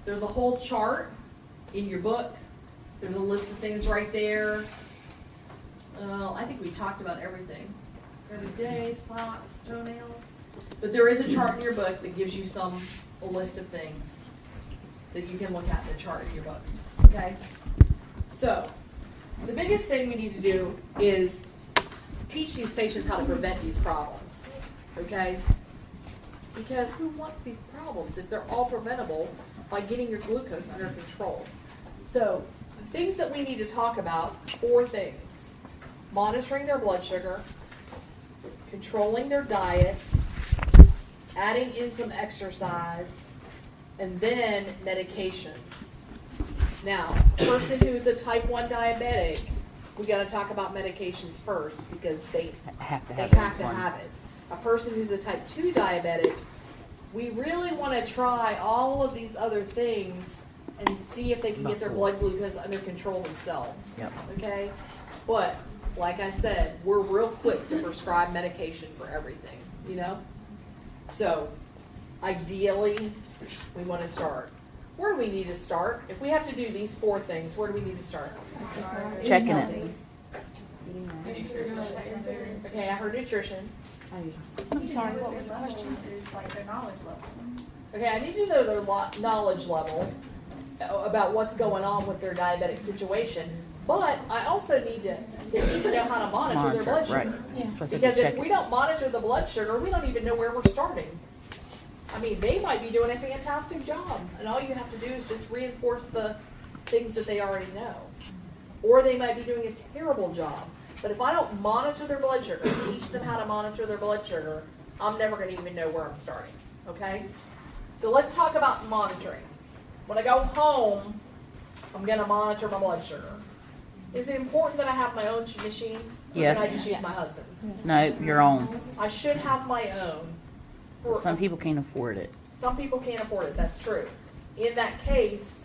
There's a whole chart in your book. There's a list of things right there. I think we talked about everything. Every day, socks, toenails. But there is a chart in your book that gives you a list of things that you can look at in the chart in your book. Okay? So, the biggest thing we need to do is teach these patients how to prevent these problems. Okay? Because who wants these problems if they're all preventable by getting your glucose under control? So, the things that we need to talk about, 4 things. Monitoring their blood sugar, controlling their diet, adding in some exercise, and then medications. Now, a person who's a type 1 diabetic, we got to talk about medications first because they Have to they have have to insulin. have it. A person who's a type 2 diabetic, we really want to try all of these other things and see if they can get their Before. blood glucose under control themselves. Yep. Okay? But, like I said, we're real quick to prescribe medication for everything, you know? So, ideally, we want to start. Where do we need to start? If we have to do these 4 things, where do we need to start? Checking it. Okay, I heard nutrition. I'm sorry, what was the question? Like their knowledge level. Okay, I need to know their knowledge level about what's going on with their diabetic situation. But I also need to, they need to know how to monitor their blood Right. sugar. So I said Because to check if we it. don't monitor the blood sugar, we don't even know where we're starting. I mean, they might be doing a fantastic job, and all you have to do is just reinforce the things that they already know. Or they might be doing a terrible job. But if I don't monitor their blood sugar, teach them how to monitor their blood sugar, I'm never going to even know where I'm starting. Okay? So let's talk about monitoring. When I go home, I'm going to monitor my blood sugar. Is it important that I have my own machine? Or Yes. can I just use my husband's? No, your own. I should have my own. Some people can't afford it. Some people can't afford it, that's true. In that case,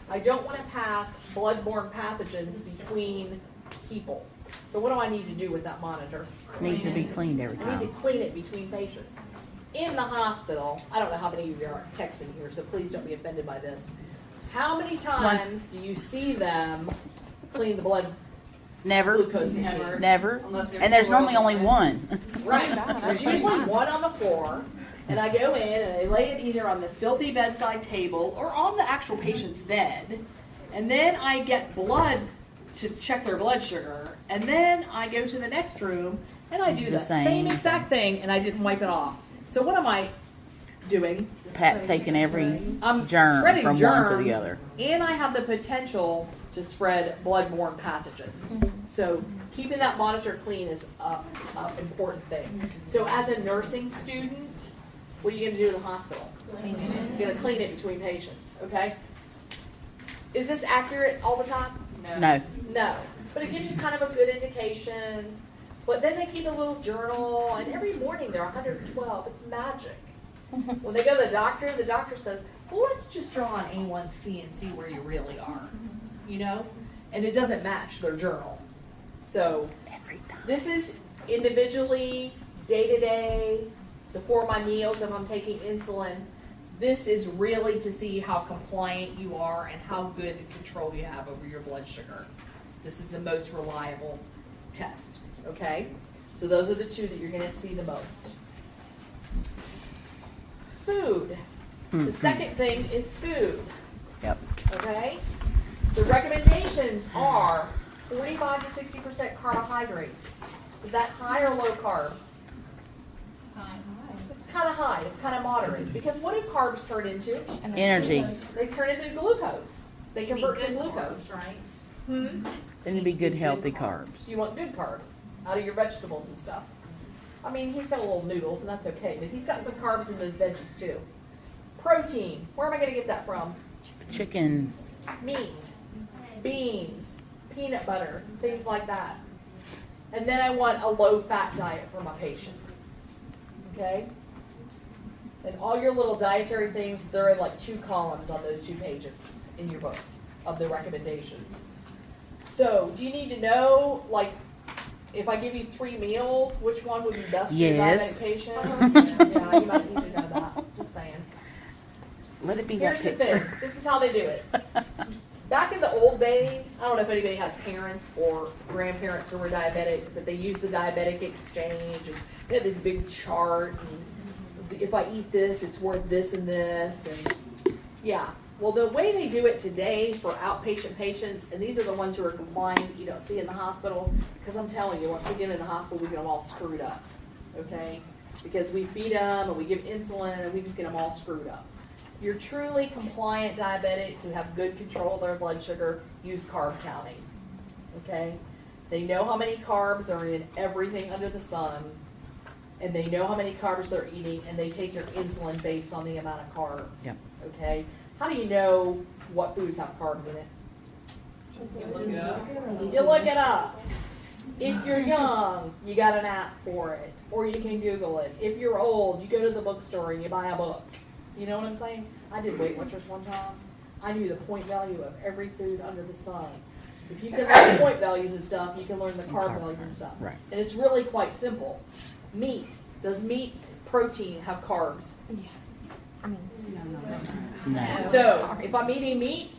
I don't want to pass bloodborne pathogens between people. So what do I need to do with that monitor? Needs to be cleaned every I need to time. clean it between patients. In the hospital, I don't know how many of you are texting here, so please don't be offended by this. How many times do you see them clean the blood Never, glucose machine? never. And there's normally only one. Right. There's usually one on the floor, and I go in and I lay it either on the filthy bedside table or on the actual patient's bed, and then I get blood to check their blood sugar, and then I go to the next room and I do The the same same exact thing, and I didn't wipe it off. So what am I doing? Pat taking every I'm germ spreading from germs, one to the other. and I have the potential to spread bloodborne pathogens. So keeping that monitor clean is an important thing. So as a nursing student, what are you going to do in the hospital? You're going to clean it between patients, okay? Is this accurate all the time? No. No. But it gives you kind of a good indication. But then they keep a little journal, and every morning they're 112. It's magic. When they go to the doctor says, well, let's just draw an A1C and see where you really are. You know? And it doesn't match their journal. So this is individually, day to day, before my meals if I'm taking insulin. This is really to see how compliant you are and how good control you have over your blood sugar. This is the most reliable test. Okay? So those are the two that you're going to see the most. Food. The second thing is food. Yep. Okay? The recommendations are 45 to 60% carbohydrates. Is that high or low carbs? It's kind of high. It's kind of moderate. Because what do carbs turn into? Energy. They turn into glucose. They convert to glucose. right? They need to be good, healthy carbs. So you want good carbs out of your vegetables and stuff. I mean, he's got a little noodles, and that's okay. But he's got some carbs in those veggies, too. Protein. Where am I going to get that from? Chicken. Meat, beans, peanut butter, things like that. And then I want a low-fat diet for my patient. Okay? And all your little dietary things, they're in like 2 columns on those 2 pages in your book of the recommendations. So, do you need to know, like, if I give you 3 meals, which one would be best for your Yes. diabetic patient? Yeah, you might need to know that. Just saying. Let it be that Here's the thing. picture. This is how they do it. Back in the old day, I don't know if anybody has parents or grandparents who were diabetics, but they used the diabetic exchange, and they had this big chart, and if I eat this, it's worth this and this, and yeah. Well, the way they do it today for outpatient patients, and these are the ones who are compliant, you don't see in the hospital, because I'm telling you, once we get them in the hospital, we get them all screwed up, okay? Because we feed them, and we give insulin, and we just get them all screwed up. Your truly compliant diabetics who have good control of their blood sugar use carb counting, okay? They know how many carbs are in everything under the sun, and they know how many carbs they're eating, and they take their insulin based on the amount of carbs, Yep. okay? How do you know what foods have carbs in it? You look it up. If you're young, you got an app for it, or you can Google it. If you're old, you go to the bookstore and you buy a book. You know what I'm saying? I did Weight Watchers one time. I knew the point value of every food under the sun. If you can learn point values and stuff, you can learn the carb values and stuff. Right. And it's really quite simple. Meat. Does meat protein have carbs? No. So, if I'm eating meat,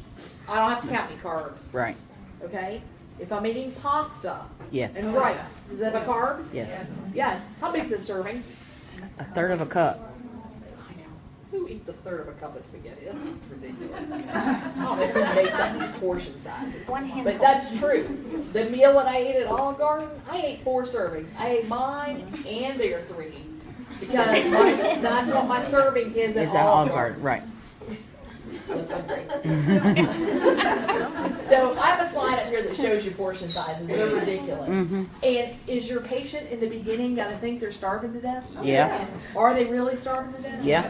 I don't have to count any carbs. Right. Okay? If I'm eating pasta Yes. and rice, does it have carbs? Yes. Yes. How big is this serving? 1/3 of a cup. Who eats 1/3 of a cup of spaghetti? That's ridiculous. I don't know who makes up these portion sizes. But that's true. The meal that I ate at Olive Garden, I ate 4 servings. I ate mine and their 3. Because that's what my serving is at Is that Olive Olive Garden. Garden? Right. That's hungry. So I have a slide up here that shows you portion sizes. They're ridiculous. Mm-hmm. And is your patient in the beginning got to think they're starving to death? Yeah. Are they really starving to death? Yeah.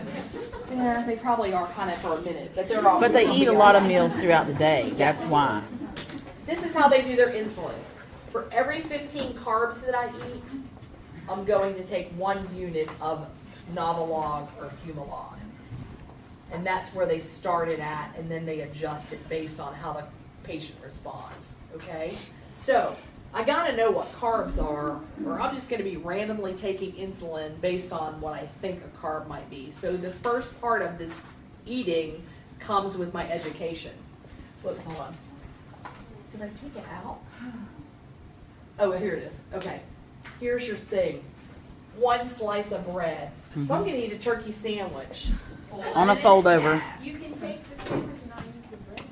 Yeah, they probably are kind of for a minute, but they're all. But they eat a lot of meals throughout the day. That's why. This is how they do their insulin. For every 15 carbs that I eat, I'm going to take 1 unit of Novolog or Humalog. And that's where they started at, and then they adjust it based on how the patient responds, okay? So, I gotta know what carbs are, or I'm just gonna be randomly taking insulin based on what I think a carb might be. So the first part of this eating comes with my education. Whoops, hold on. Did I take it out? Oh, here it is. Okay. Here's your thing. 1 slice of bread. So I'm gonna eat a turkey sandwich. On a fold over. You can take the sandwich and not use the bread,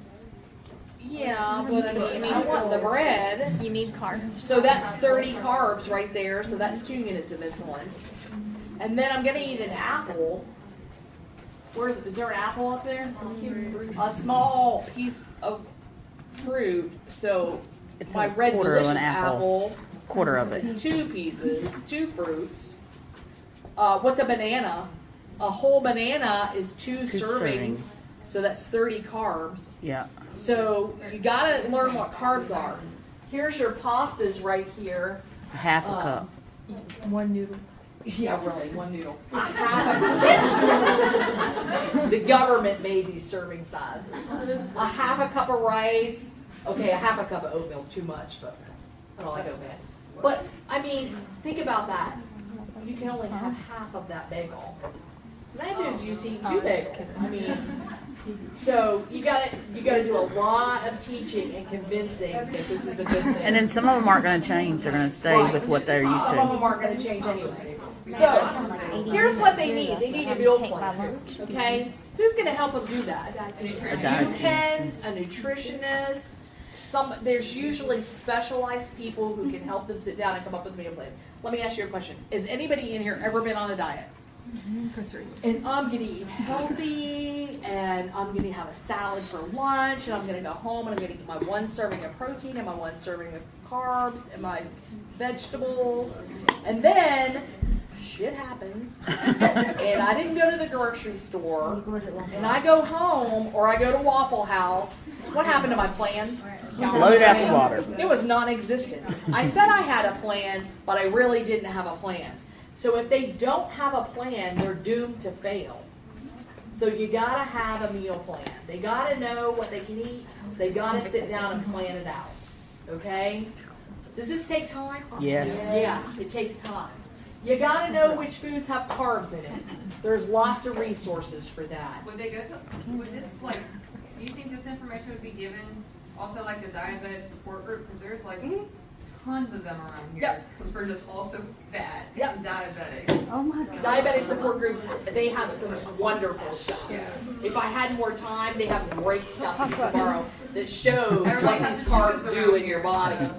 Yeah, but I mean, I want the bread. You need carbs. So that's 30 carbs right there, so that's 2 units of insulin. And then I'm gonna eat an apple. Is there an apple up there? A small piece of fruit, so It's my a red quarter of delicious an apple. Quarter of it. is 2 pieces, 2 fruits. What's a banana? A whole banana is 2 servings, so that's 30 carbs. Yeah. So you gotta learn what carbs are. Here's your pastas right here. Half a cup. 1 noodle. Yeah, really, 1 noodle. The government made these serving sizes. A half a cup of rice. Okay, a half a cup of oatmeal is too much, but I don't like oatmeal. But I mean, think about that. You can only have half of that bagel. That means you see 2 bagels. I mean, so you gotta do a lot of teaching and convincing that this is a good thing. And then some of them aren't going to change. They're going to stay Right. with what they're used Some of to. them aren't going to change anyway. So here's what they need. They need a meal plan. Okay, who's going to help them do that? You can, a nutritionist. There's usually specialized people who can help them sit down and come up with a meal plan. Let me ask you a question. Has anybody in here ever been on a diet? And I'm going to eat healthy, and I'm going to have a salad for lunch, and I'm going to go home, and I'm going to eat my 1 serving of protein, and my 1 serving of carbs, and my vegetables, and then shit happens, and I didn't go to the grocery store, and I go home, or I go to Waffle House. What happened to my plan? Load it out the water. It was non-existent. I said I had a plan, but I really didn't have a plan. So if they don't have a plan, they're doomed to fail. So you gotta have a meal plan. They gotta know what they can eat. They gotta sit down and plan it out. Okay? Does this take time? Yes. Yeah, it takes time. You gotta know which foods have carbs in it. There's lots of resources for that. Would they go to, would this, like, do you think this information would be given also like the diabetic support group? Because there's like tons of them around here. Yep. Because we're just also fat Yep. and diabetic. Oh my God. Diabetic support groups, they have some wonderful stuff. Yeah. If I had more time, they have great stuff you can borrow that shows what Everybody these has carbs to do in your body.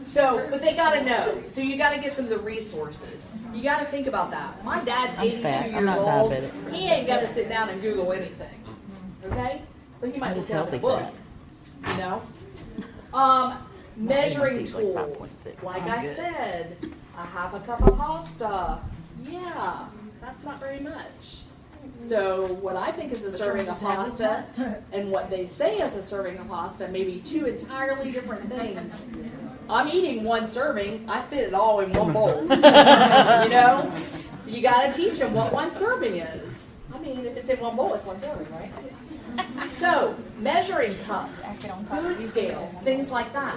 So, but they gotta know. So you gotta get them the resources. You gotta think about that. My dad's I'm 82 fat. I'm years not old. diabetic. He ain't gonna sit down and Google anything. Okay? But he might I'm look just down the healthy book. fat. You know? Measuring A1C is like tools. 5.6. Like I'm I good. said, I have a cup of pasta. Yeah, that's not very much. So what I think is a serving of pasta and what they say is a serving of pasta may be 2 entirely different things. I'm eating 1 serving. I fit it all in 1 bowl. You know? You gotta teach them what 1 serving is. I mean, if it's in 1 bowl, it's 1 serving, right? So, measuring cups, food scales, things like that.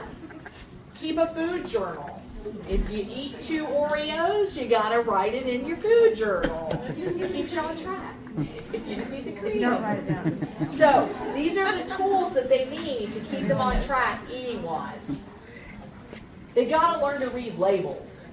Keep a food journal. If you eat 2 Oreos, you gotta write it in your food journal. It keeps you on track. If you just need the cream. Don't write it down. So, these are the tools that they need to keep them on track eating-wise. They gotta learn to read labels.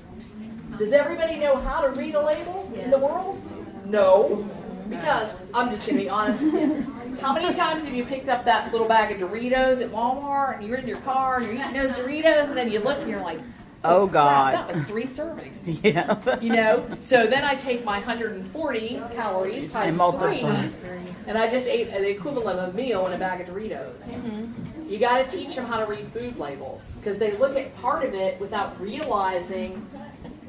Does everybody know how to read a label in the world? No. Because, I'm just gonna be honest with you. How many times have you picked up that little bag of Doritos at Walmart and you're in your car and you're eating those Doritos and then you look and you're like, Oh, God. crap, that was 3 servings. Yeah. You know? So then I take my 140 calories And times multiply. 3 and I just ate the equivalent of a meal in a bag of Doritos. You got to teach them how to read food labels because they look at part of it without realizing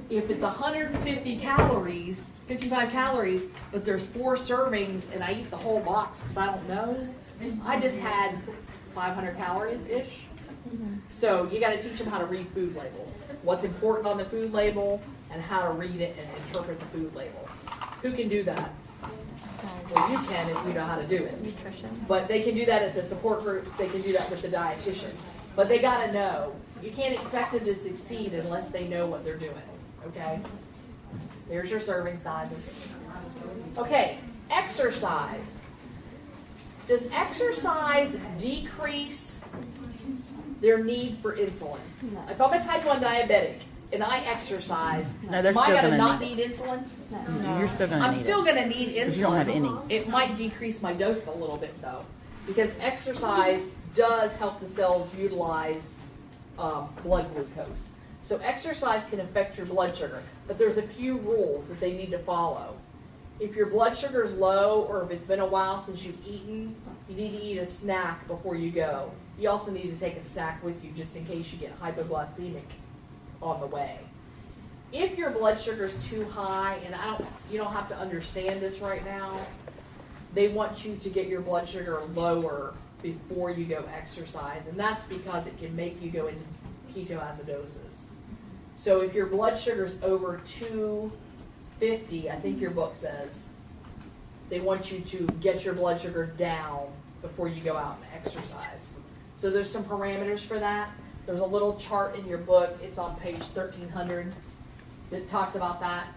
if it's 150 calories, 55 calories, but there's 4 servings and I eat the whole box because I don't know, I just had 500 calories-ish. So you got to teach them how to read food labels, what's important on the food label, and how to read it and interpret the food label. Who can do that? Well, you can if you know how to do it. Nutrition. But they can do that at the support groups, they can do that with the dietitian. But they gotta know. You can't expect them to succeed unless they know what they're doing, okay? There's your serving sizes. Okay, exercise. Does exercise decrease their need for insulin? No. If I'm a type 1 diabetic and I exercise, No, they're am I still gonna gonna not need need insulin? No. You're still gonna I'm need still it. gonna need insulin. Because you don't have any. It might decrease my dose a little bit though, because exercise does help the cells utilize blood glucose. So exercise can affect your blood sugar, but there's a few rules that they need to follow. If your blood sugar is low, or if it's been a while since you've eaten, you need to eat a snack before you go. You also need to take a snack with you just in case you get hypoglycemic on the way. If your blood sugar is too high, and you don't have to understand this right now, they want you to get your blood sugar lower before you go exercise, and that's because it can make you go into ketoacidosis. So if your blood sugar is over 250, I think your book says, they want you to get your blood sugar down before you go out and exercise. So there's some parameters for that. There's a little chart in your book, it's on page 1300, that talks about that.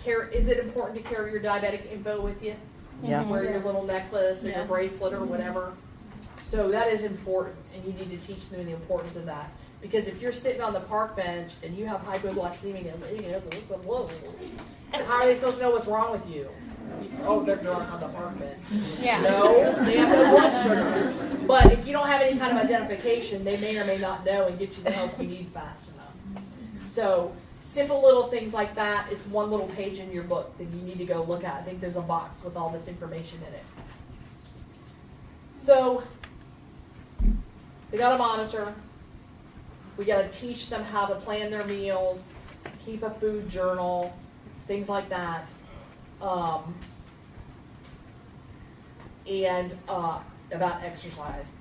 Is it important to carry your diabetic info with you? Yeah. Wear your little necklace or your Yes. bracelet or whatever. So that is important, and you need to teach them the importance of that. Because if you're sitting on the park bench and you have hypoglycemia, how are they supposed to know what's wrong with you? Oh, they're drunk on the park bench. Yeah. No, they have no blood sugar. But if you don't have any kind of identification, they may or may not know and get you the help you need fast enough. So simple little things like that. It's one little page in your book that you need to go look at. I think there's a box with all this information in it. So they got to monitor. We got to teach them how to plan their meals, keep a food journal, things like that. And about exercise.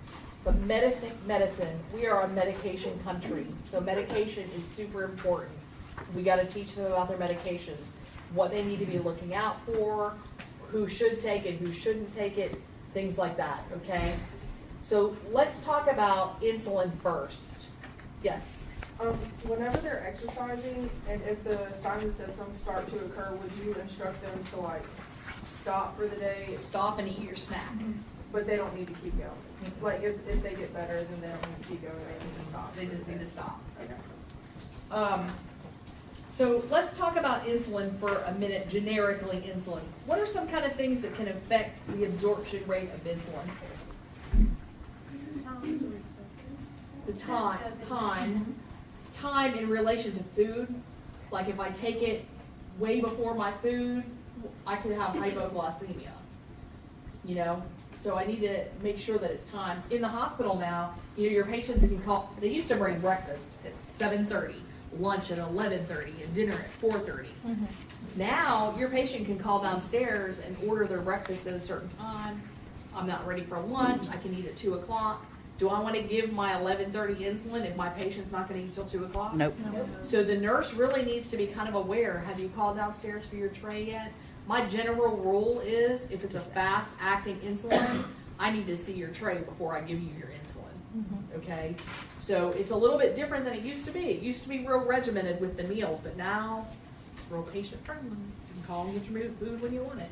But medicine, we are a medication country, so medication is super important. We got to teach them about their medications, what they need to be looking out for, who should take it, who shouldn't take it, things like that, okay? So let's talk about insulin first. Yes? Whenever they're exercising, and if the signs and symptoms start to occur, would you instruct them to like stop for the day, Stop and eat your snack. but they don't need to keep going? Like if they get better, then they don't need to keep going, they need to stop. They just need to stop. Okay. So let's talk about insulin for a minute, generically insulin. What are some kind of things that can affect the absorption rate of insulin? The time in relation to food. Like if I take it way before my food, I could have hypoglycemia, you know? So I need to make sure that it's time. In the hospital now, you know, your patients can call, they used to bring breakfast at 7:30, lunch at 11:30, and dinner at 4:30. Now, your patient can call downstairs and order their breakfast at a certain time. I'm not ready for lunch, I can eat at 2 o'clock. Do I want to give my 11:30 insulin if my patient's not going to eat till 2 o'clock? Nope. So the nurse really needs to be kind of aware. Have you called downstairs for your tray yet? My general rule is if it's a fast-acting insulin, I need to see your tray before I give you your insulin. Okay? So it's a little bit different than it used to be. It used to be real regimented with the meals, but now it's real patient-friendly. You can call and get your food when you want it,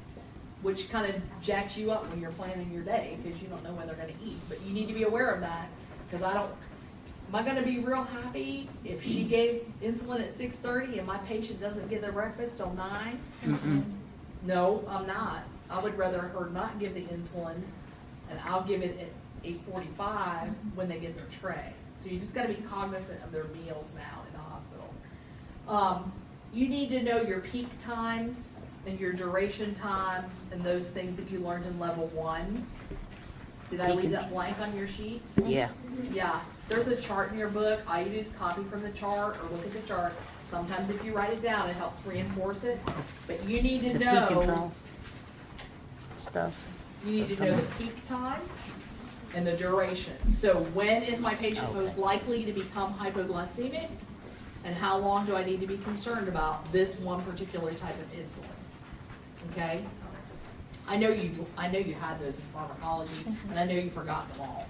which kind of jacks you up when you're planning your day because you don't know when they're going to eat. But you need to be aware of that because am I going to be real happy if she gave insulin at 6:30 and my patient doesn't get their breakfast till 9? No, I'm not. I would rather her not give the insulin and I'll give it at 8:45 when they get their tray. So you just got to be cognizant of their meals now in the hospital. You need to know your peak times and your duration times and those things that you learned in level 1. Did I leave that blank on your sheet? Yeah. Yeah, there's a chart in your book. I use copy from the chart or look at the chart. Sometimes if you write it down, it helps reinforce it. But you need to The peak know, control stuff. you need to know the peak time and the duration. So when is my patient most likely to become hypoglycemic? And how long do I need to be concerned about this one particular type of insulin? Okay? I know you had those in pharmacology, and I know you've forgotten them all.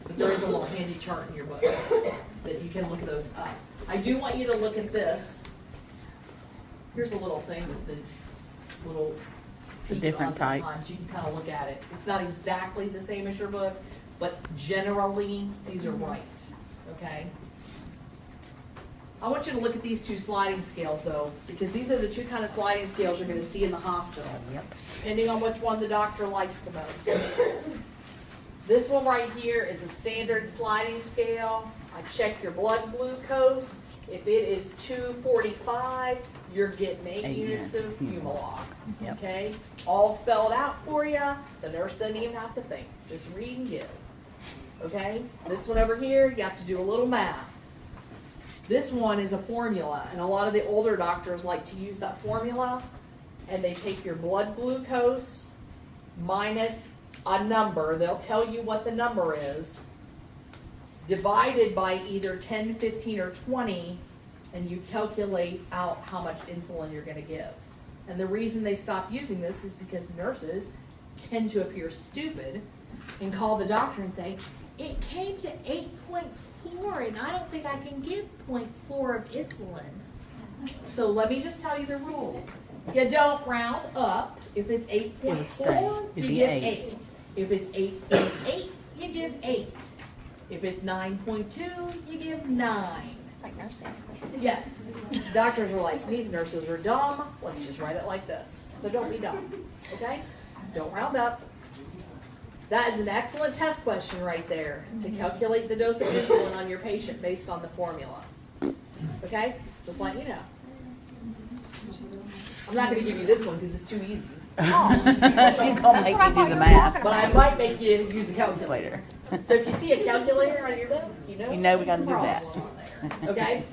But there is a little handy chart in your book that you can look those up. I do want you to look at this. Here's a little thing with the little The peak different on types. sometimes. You can kind of look at it. It's not exactly the same as your book, but generally these are right. Okay? I want you to look at these two sliding scales though, because these are the two kind of sliding scales you're going to see in the hospital. Yep. Depending on which one the doctor likes the most. This one right here is a standard sliding scale. I check your blood glucose. If it is 245, you're getting 8 units of Humalog. Yep. Okay? All spelled out for you. The nurse doesn't even have to think. Just read and give. Okay? This one over here, you have to do a little math. This one is a formula, and a lot of the older doctors like to use that formula, and they take your blood glucose minus a number, they'll tell you what the number is, divided by either 10, 15, or 20, and you calculate out how much insulin you're going to give. And the reason they stop using this is because nurses tend to appear stupid and call the doctor and say, it came to 8.4 and I don't think I can give 0.4 of insulin. So let me just tell you the rule. You don't round up. If it's 8.4, you It'd be give 8. 8. If it's 8.8, you give 8. If it's 9.2, you give 9. It's like nursing. Yes. Doctors are like, these nurses are dumb. Let's just write it like this. So don't be dumb. Okay? Don't round up. That is an excellent test question right there to calculate the dose of insulin on your patient based on the formula. Okay? Just let you know. I'm not going to give you this one because it's too easy. You're gonna make me do the math. But I might make you use a calculator. So if you see a calculator on your desk, you know we gotta do that. Okay?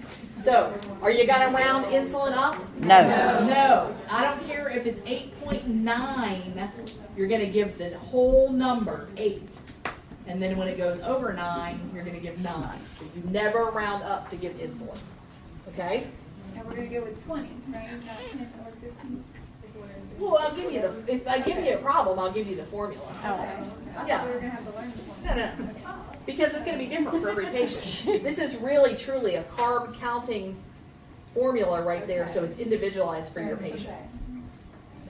So, are you going to round insulin up? No. No. I don't care if it's 8.9, you're going to give the whole number 8. And then when it goes over 9, you're going to give 9. So you never round up to give insulin. Okay? And we're gonna go with 20, right? Not 10 or 15. Well, I'll give you if I give you a problem, I'll give you the formula. I Yeah. thought we were gonna have to learn this one. No. Because it's going to be different for every patient. This is really, truly a carb counting formula right there, so it's individualized for your patient.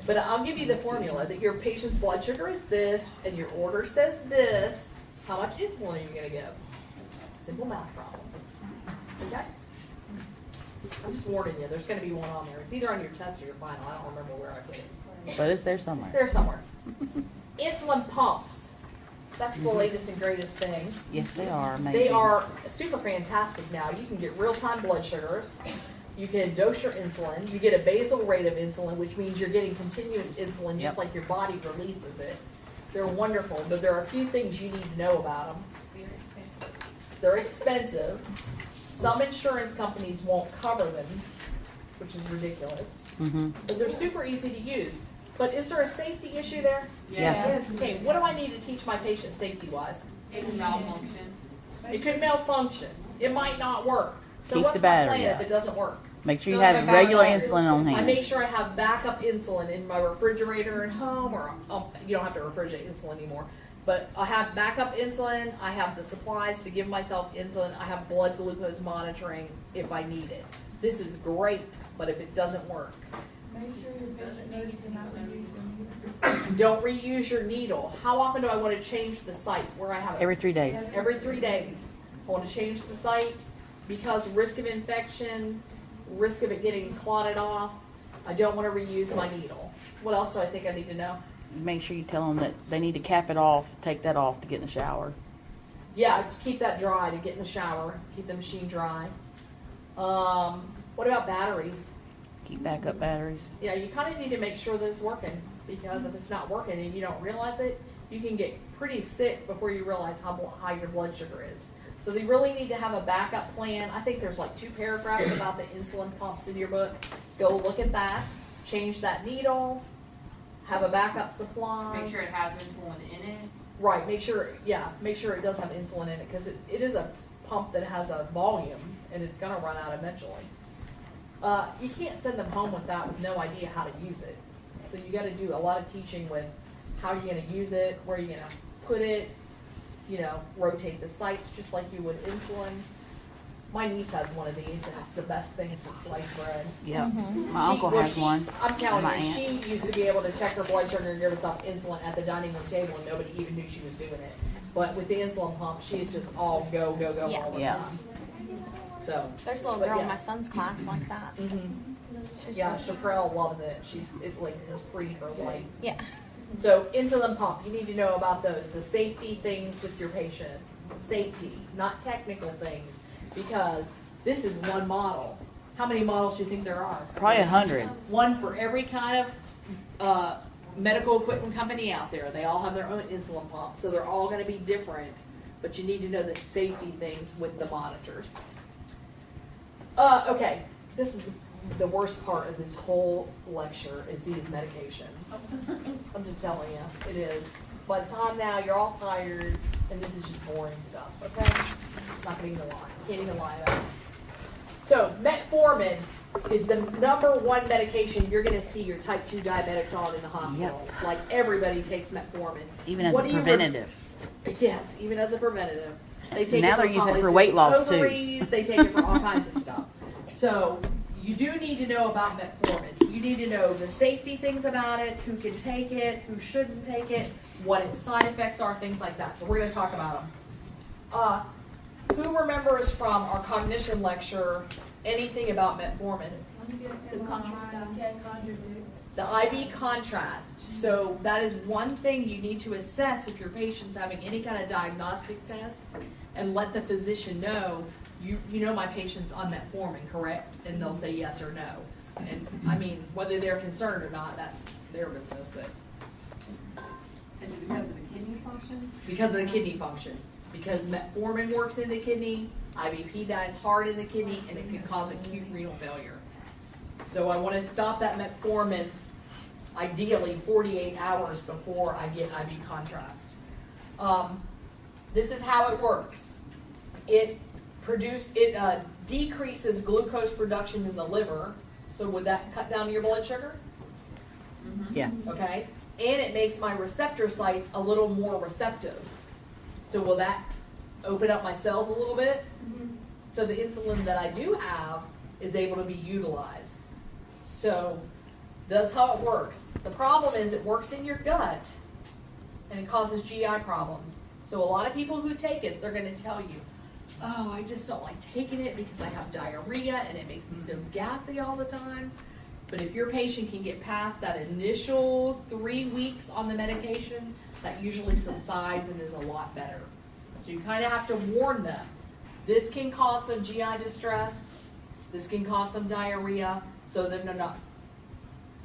But I'll give you the formula that your patient's blood sugar is this, and your order says this. How much insulin are you going to give? Simple math problem. Okay? I'm just warning you, there's going to be one on there. It's either on your test or your final. I don't remember where I put it. But it's there It's somewhere. there somewhere. Insulin pumps. That's the latest and greatest thing. Yes, they are amazing. They are super fantastic now. You can get real-time blood sugars. You can dose your insulin. You get a basal rate of insulin, which means you're getting continuous insulin just Yep. like your body releases it. They're wonderful, but there are a few things you need to know about them. They're expensive. Some insurance companies won't cover them, which is ridiculous. Mm-hmm. But they're super easy to use. But is there a safety issue there? Yes. Okay, what do I need to teach my patient safety-wise? It can malfunction. It could malfunction. It might not work. So Keep what's the my battery plan out. if it doesn't work? Make sure you Still have have regular batteries. insulin on I hand. make sure I have backup insulin in my refrigerator at home, or you don't have to refrigerate insulin anymore. But I have backup insulin. I have the supplies to give myself insulin. I have blood glucose monitoring if I need it. This is great, but if it doesn't work, Make sure your patient knows to not reuse the needle. don't reuse your needle. How often do I want to change the site where I have it? Every 3 days. Every 3 days. I want to change the site because risk of infection, risk of it getting clotted off. I don't want to reuse my needle. What else do I think I need to know? Make sure you tell them that they need to cap it off, take that off to get in the shower. Yeah, keep that dry to get in the shower. Keep the machine dry. What about batteries? Keep backup batteries. Yeah, you kind of need to make sure that it's working, because if it's not working and you don't realize it, you can get pretty sick before you realize how high your blood sugar is. So they really need to have a backup plan. I think there's like 2 paragraphs about the insulin pumps in your book. Go look at that. Change that needle. Have a backup supply. Make sure it has insulin in it. Right, make sure it does have insulin in it, because it is a pump that has a volume, and it's going to run out eventually. You can't send them home with that with no idea how to use it. So you got to do a lot of teaching with how you're gonna use it, where you're gonna put it, you know, rotate the sites just like you would insulin. My niece has one of these, and it's the best thing since sliced bread. Yep. Mm-hmm. My uncle has one. I'm telling My you, aunt. she used to be able to check her blood sugar and give herself insulin at the dining room table, and nobody even knew she was doing it. But with the insulin pump, she's just all go, go, go all the Yeah. time. So, There's a little But girl in yes. my son's class like that. yeah, Chaprel loves it. It like has freed her life. Yeah. So insulin pump, you need to know about those. The safety things with your patient. Safety, not technical things, because this is one model. How many models do you think there are? Probably 100. One for every kind of medical equipment company out there. They all have their own insulin pump, so they're all going to be different. But you need to know the safety things with the monitors. Okay, this is the worst part of this whole lecture is these medications. I'm just telling you, it is. By the time now, you're all tired, and this is just boring stuff, okay? Not gonna even lie. Can't even lie about it. So, metformin is the #1 medication you're gonna see your type 2 diabetics on in the hospital. Like, everybody takes metformin. Even as What a do you preventative. Yes, even as a preventative. They take Now it they're for using it for polycystic weight loss, too. ovaries, they take it for all kinds of stuff. So you do need to know about metformin. You need to know the safety things about it, who can take it, who shouldn't take it, what its side effects are, things like that. So we're going to talk about them. Who remembers from our cognition lecture anything about metformin? The IV contrast. So that is one thing you need to assess if your patient's having any kind of diagnostic test, and let the physician know, you know my patient's on metformin, correct? And they'll say yes or no. And I mean, whether they're concerned or not, that's their business, but Is it because of the kidney function? because of the kidney function. Because metformin works in the kidney, IVP dies hard in the kidney, and it can cause acute renal failure. So I want to stop that metformin ideally 48 hours before I get IV contrast. This is how it works. It decreases glucose production in the liver. So would that cut down your blood sugar? Yeah. Okay. And it makes my receptor sites a little more receptive. So will that open up my cells a little bit? So the insulin that I do have is able to be utilized. So that's how it works. The problem is it works in your gut and it causes GI problems. So a lot of people who take it, they're going to tell you, oh, I just don't like taking it because I have diarrhea and it makes me so gassy all the time. But if your patient can get past that initial 3 weeks on the medication, that usually subsides and is a lot better. So you kind of have to warn them. This can cause some GI distress. This can cause some diarrhea. So they're not,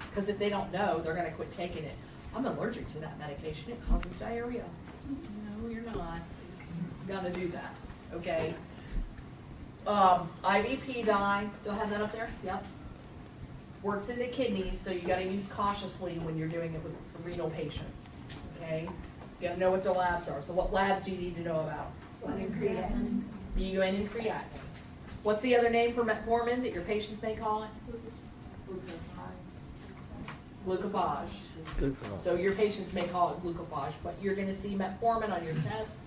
because if they don't know, they're going to quit taking it. I'm allergic to that medication. It causes diarrhea. No, you're not. Got to do that. Okay. IVP dye. Do I have that up there? Yep. Works in the kidneys, so you got to use cautiously when you're doing it with renal patients. Okay. You got to know what their labs are. So what labs do you need to know about? BUN and creatinine. What's the other name for metformin that your patients may call it? Glucophage. So your patients may call it glucophage, but you're going to see metformin on your test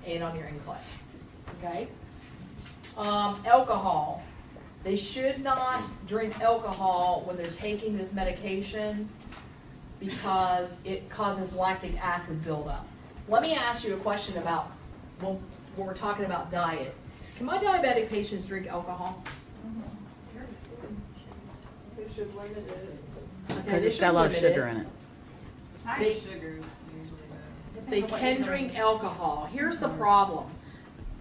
and on your NCLEX. Okay? Alcohol. They should not drink alcohol when they're taking this medication because it causes lactic acid buildup. Let me ask you a question about when we're talking about diet. Can my diabetic patients drink alcohol? They should limit it. Because it's got a lot of sugar in it. High They- sugar usually, but. They can drink alcohol. Here's the problem.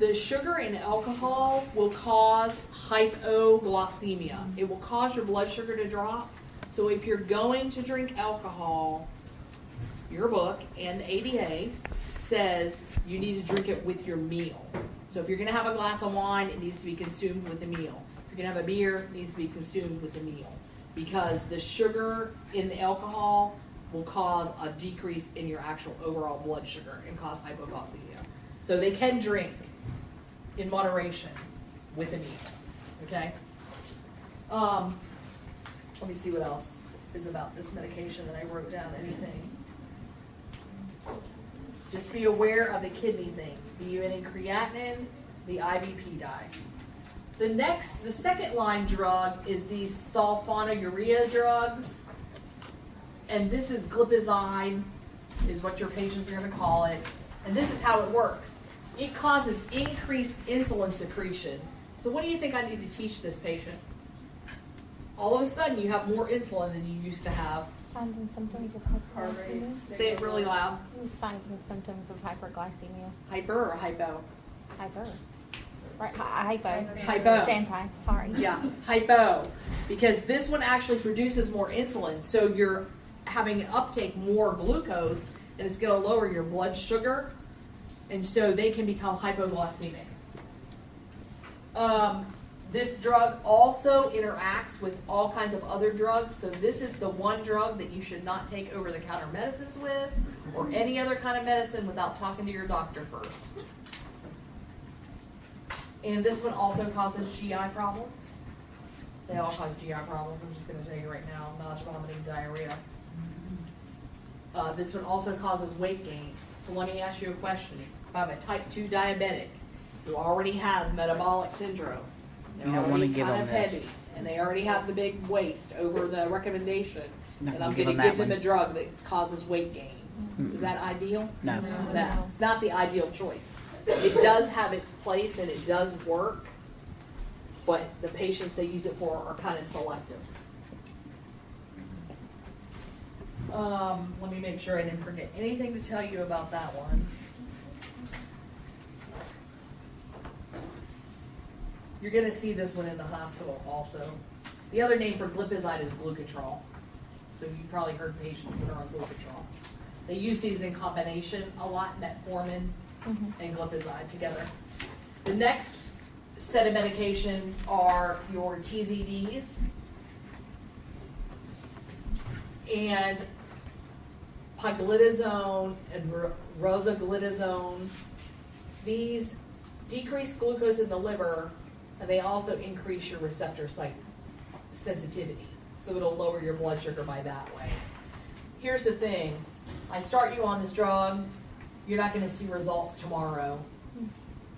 The sugar in alcohol will cause hypoglycemia. It will cause your blood sugar to drop. So if you're going to drink alcohol, your book and the ADA says you need to drink it with your meal. So if you're going to have a glass of wine, it needs to be consumed with a meal. If you're going to have a beer, it needs to be consumed with a meal. Because the sugar in the alcohol will cause a decrease in your actual overall blood sugar and cause hypoglycemia. So they can drink in moderation with a meal. Okay? Let me see what else is about this medication that I wrote down. Anything? Just be aware of the kidney thing. BUN creatinine, the IVP dye. The second line drug is these sulfonylurea drugs. And this is glipizide, is what your patients are going to call it. And this is how it works. It causes increased insulin secretion. So what do you think I need to teach this patient? All of a sudden you have more insulin than you used to have. Signs and symptoms of hyperglycemia. Say it really loud. Signs and symptoms of hyperglycemia. Hyper or hypo? Hyper. Right, hypo. Hypo. It's anti, sorry. Yeah, hypo. Because this one actually produces more insulin, so you're having an uptake more glucose, and it's going to lower your blood sugar, and so they can become hypoglycemic. This drug also interacts with all kinds of other drugs, so this is the one drug that you should not take over-the-counter medicines with, or any other kind of medicine without talking to your doctor first. And this one also causes GI problems. They all cause GI problems. I'm just going to tell you right now, nausea, vomiting, diarrhea. This one also causes weight gain. So let me ask you a question. If I'm a type 2 diabetic who already has metabolic syndrome, they're You don't wanna already give kind of them this. heavy, and they already have the big waist over the recommendation, Not and I'm give going to them give that them a one. drug that causes weight gain. Is that ideal? No. No, it's not the ideal choice. It does have its place and it does work, but the patients they use it for are kind of selective. Let me make sure I didn't forget anything to tell you about that one. You're going to see this one in the hospital also. The other name for glipizide is glucotrol. So you've probably heard patients that are on glucotrol. They use these in combination a lot, metformin and glipizide together. The next set of medications are your TZDs and pioglitazone and rosiglitazone. These decrease glucose in the liver, and they also increase your receptor site sensitivity. So it'll lower your blood sugar by that way. Here's the thing. I start you on this drug, you're not going to see results tomorrow.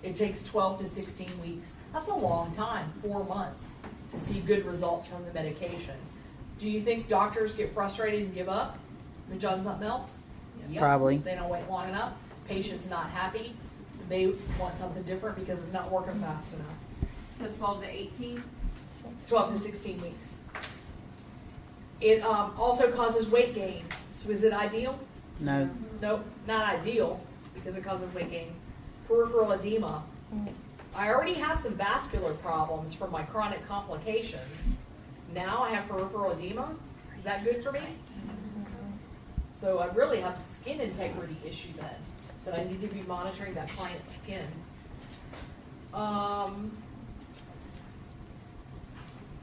It takes 12 to 16 weeks. That's a long time, 4 months, to see good results from the medication. Do you think doctors get frustrated and give up when John's something else? Yep. Probably. They don't wait long enough. Patient's not happy. They want something different because it's not working fast enough. So 12 to 18? 12 to 16 weeks. It also causes weight gain. So is it ideal? No. Nope, not ideal because it causes weight gain. Peripheral edema. I already have some vascular problems from my chronic complications. Now I have peripheral edema. Is that good for me? So I really have a skin integrity issue then, that I need to be monitoring that client's skin.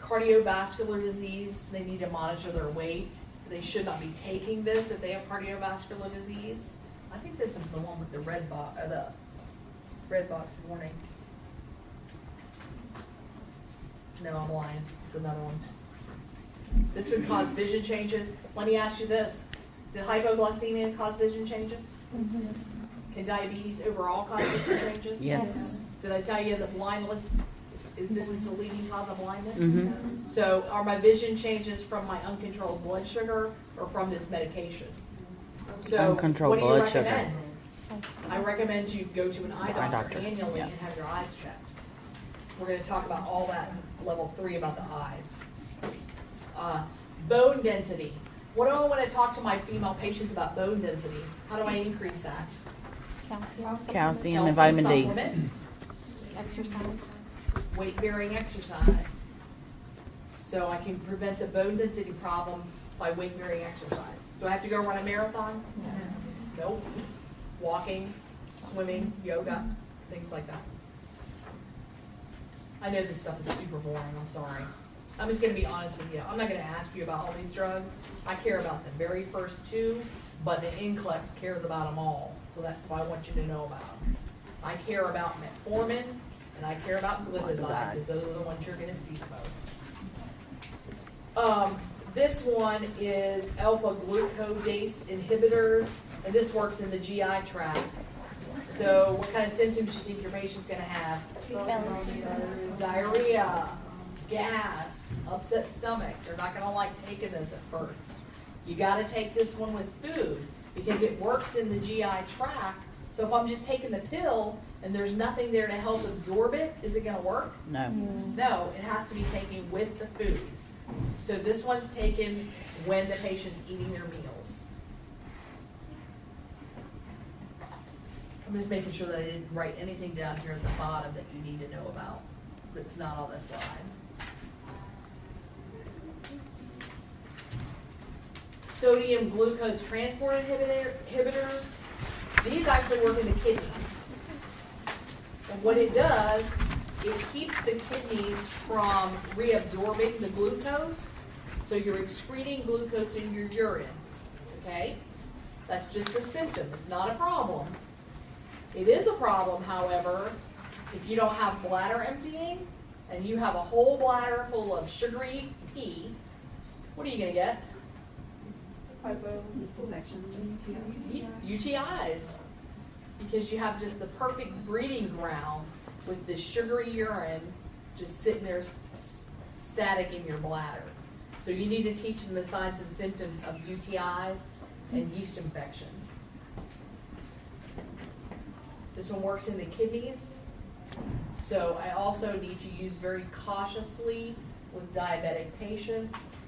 Cardiovascular disease, they need to monitor their weight. They should not be taking this if they have cardiovascular disease. I think this is the one with the red box warning. No, I'm lying. It's another one. This would cause vision changes. Let me ask you this. Did hypoglycemia cause vision changes? Can diabetes overall cause vision changes? Yes. Did I tell you that blindness, this is the leading cause of blindness? Mm-hmm. So are my vision changes from my uncontrolled blood sugar or from this medication? So Uncontrolled what do you blood sugar. recommend? I recommend you go to an eye doctor annually yeah. and have your eyes checked. We're going to talk about all that in level 3 about the eyes. Bone density. What do I want to talk to my female patients about bone density? How do I increase that? Calcium and vitamin D. Supplements, Exercise. weight-bearing exercise. So I can prevent the bone density problem by weight-bearing exercise. Do I have to go run a marathon? Nope. Walking, swimming, yoga, things like that. I know this stuff is super boring, I'm sorry. I'm just going to be honest with you. I'm not going to ask you about all these drugs. I care about the very first 2, but the NCLEX cares about them all. So that's what I want you to know about. I care about metformin, and I care about glipizide, because those are the ones you're going to see the most. This one is alpha glucodase inhibitors. and this works in the GI tract. So what kind of symptoms do you think your patient's gonna have? Diarrhea, gas, upset stomach. They're not gonna like taking this at first. You gotta take this one with food because it works in the GI tract. So if I'm just taking the pill and there's nothing there to help absorb it, is it gonna work? No. No, it has to be taken with the food. So this one's taken when the patient's eating their meals. I'm just making sure that I didn't write anything down here at the bottom that you need to know about that's not on this slide. Sodium glucose transport inhibitors. These actually work in the kidneys. And what it does, it keeps the kidneys from reabsorbing the glucose, so you're excreting glucose in your urine, okay? That's just a symptom, it's not a problem. It is a problem, however, if you don't have bladder emptying, and you have a whole bladder full of sugary pee, what are you gonna get? UTIs, because you have just the perfect breeding ground with the sugary urine just sitting there static in your bladder. So you need to teach them the signs and symptoms of UTIs and yeast infections. This one works in the kidneys. So I also need to use very cautiously with diabetic patients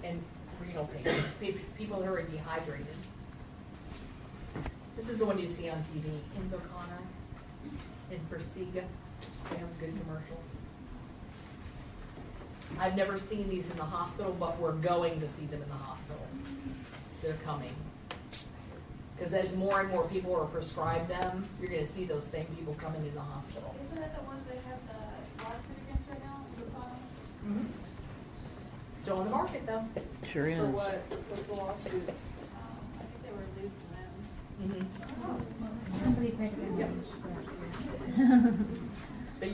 and renal patients, people who are dehydrated. This is the one you see on TV, Invocana, and Persiga. They have good commercials. I've never seen these in the hospital, but we're going to see them in the hospital. They're coming. Because as more and more people are prescribed them, you're going to see those same people coming in the hospital. Isn't that the one they have the lawsuit against right now? Mm-hmm. Still on the market, though. Sure is. For what? What's the lawsuit? I think they were losing limbs. But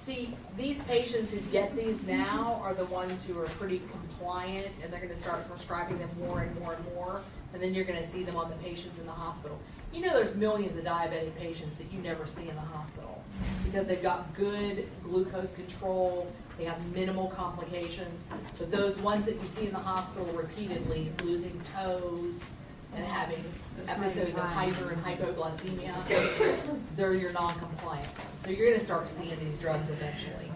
see, these patients who get these now are the ones who are pretty compliant, and they're going to start prescribing them more and more and more, and then you're going to see them on the patients in the hospital. You know, there's millions of diabetic patients that you never see in the hospital because they've got good glucose control, they have minimal complications. But those ones that you see in the hospital repeatedly, losing toes and having episodes of hyper and hypoglycemia, they're your non-compliant ones. So you're going to start seeing these drugs eventually.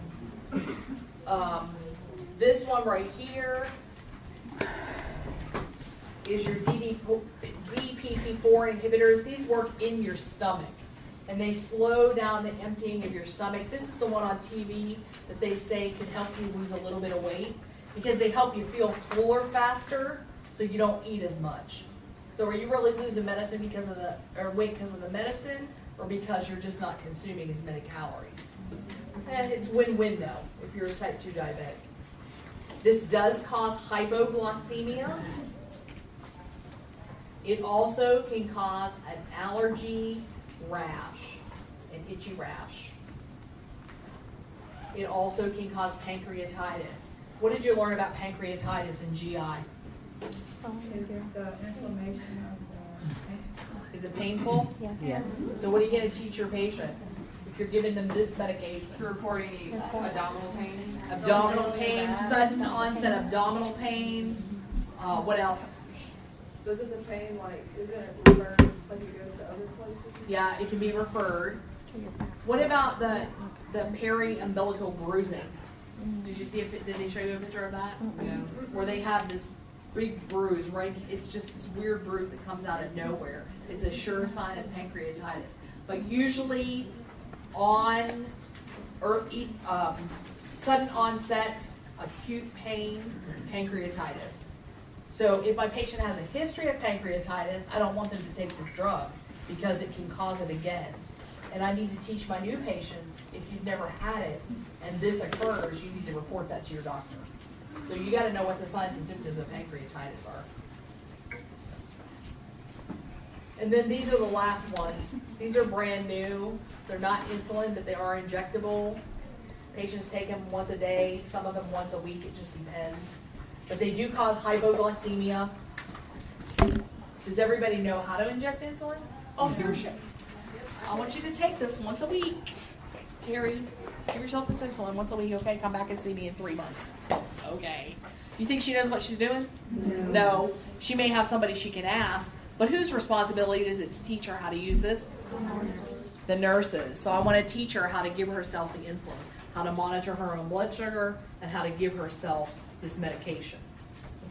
This one right here is your DPP-4 inhibitors. These work in your stomach, and they slow down the emptying of your stomach. This is the one on TV that they say can help you lose a little bit of weight because they help you feel fuller faster so you don't eat as much. So are you really losing medicine because of weight because of the medicine, or because you're just not consuming as many calories? And it's win-win though, if you're a type 2 diabetic. This does cause hypoglycemia. It also can cause an allergy rash, an itchy rash. It also can cause pancreatitis. What did you learn about pancreatitis in GI? It's the inflammation of the. Is it painful? Yeah. Yes. So what are you going to teach your patient if you're giving them this medication? To report any abdominal pain. Abdominal pain, sudden onset abdominal pain. What else? Doesn't the pain, like, isn't it referred, like it goes to other places? Yeah, it can be referred. What about the peri-umbilical bruising? Did you see did they show you a picture of that? Yeah. Where they have this big bruise, right? It's just this weird bruise that comes out of nowhere. It's a sure sign of pancreatitis. But usually on sudden onset, acute pain, pancreatitis. So if my patient has a history of pancreatitis, I don't want them to take this drug because it can cause it again. And I need to teach my new patients, if you've never had it and this occurs, you need to report that to your doctor. So you got to know what the signs and symptoms of pancreatitis are. And then these are the last ones. These are brand new. They're not insulin, but they are injectable. Patients take them once a day, some of them once a week, it just depends. But they do cause hypoglycemia. Does everybody know how to inject insulin? Oh, here's you. I want you to take this once a week. Terry, give yourself this insulin once a week, okay? Come back and see me in 3 months. Okay. You think she knows what she's doing? No. She may have somebody she can ask, but whose responsibility is it to teach her how to use this? The nurses. So I want to teach her how to give herself the insulin, how to monitor her own blood sugar, and how to give herself this medication.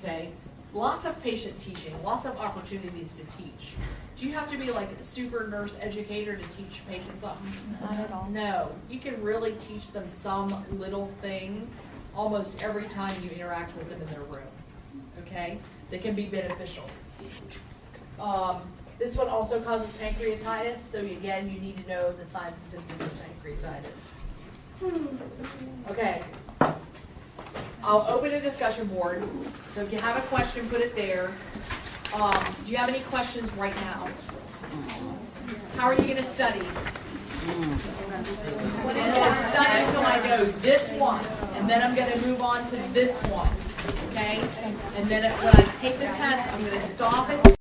Okay? Lots of patient teaching, lots of opportunities to teach. Do you have to be like a super nurse educator to teach patients something? Not at all. No. You can really teach them some little thing almost every time you interact with them in their room. Okay? They can be beneficial. This one also causes pancreatitis, so again, you need to know the signs and symptoms of pancreatitis. Okay. I'll open a discussion board, so if you have a question, put it there. Do you have any questions right now? How are you going to study? I'm going to study until I know this one, and then I'm going to move on to this one, okay? And then when I take the test, I'm going to stop it.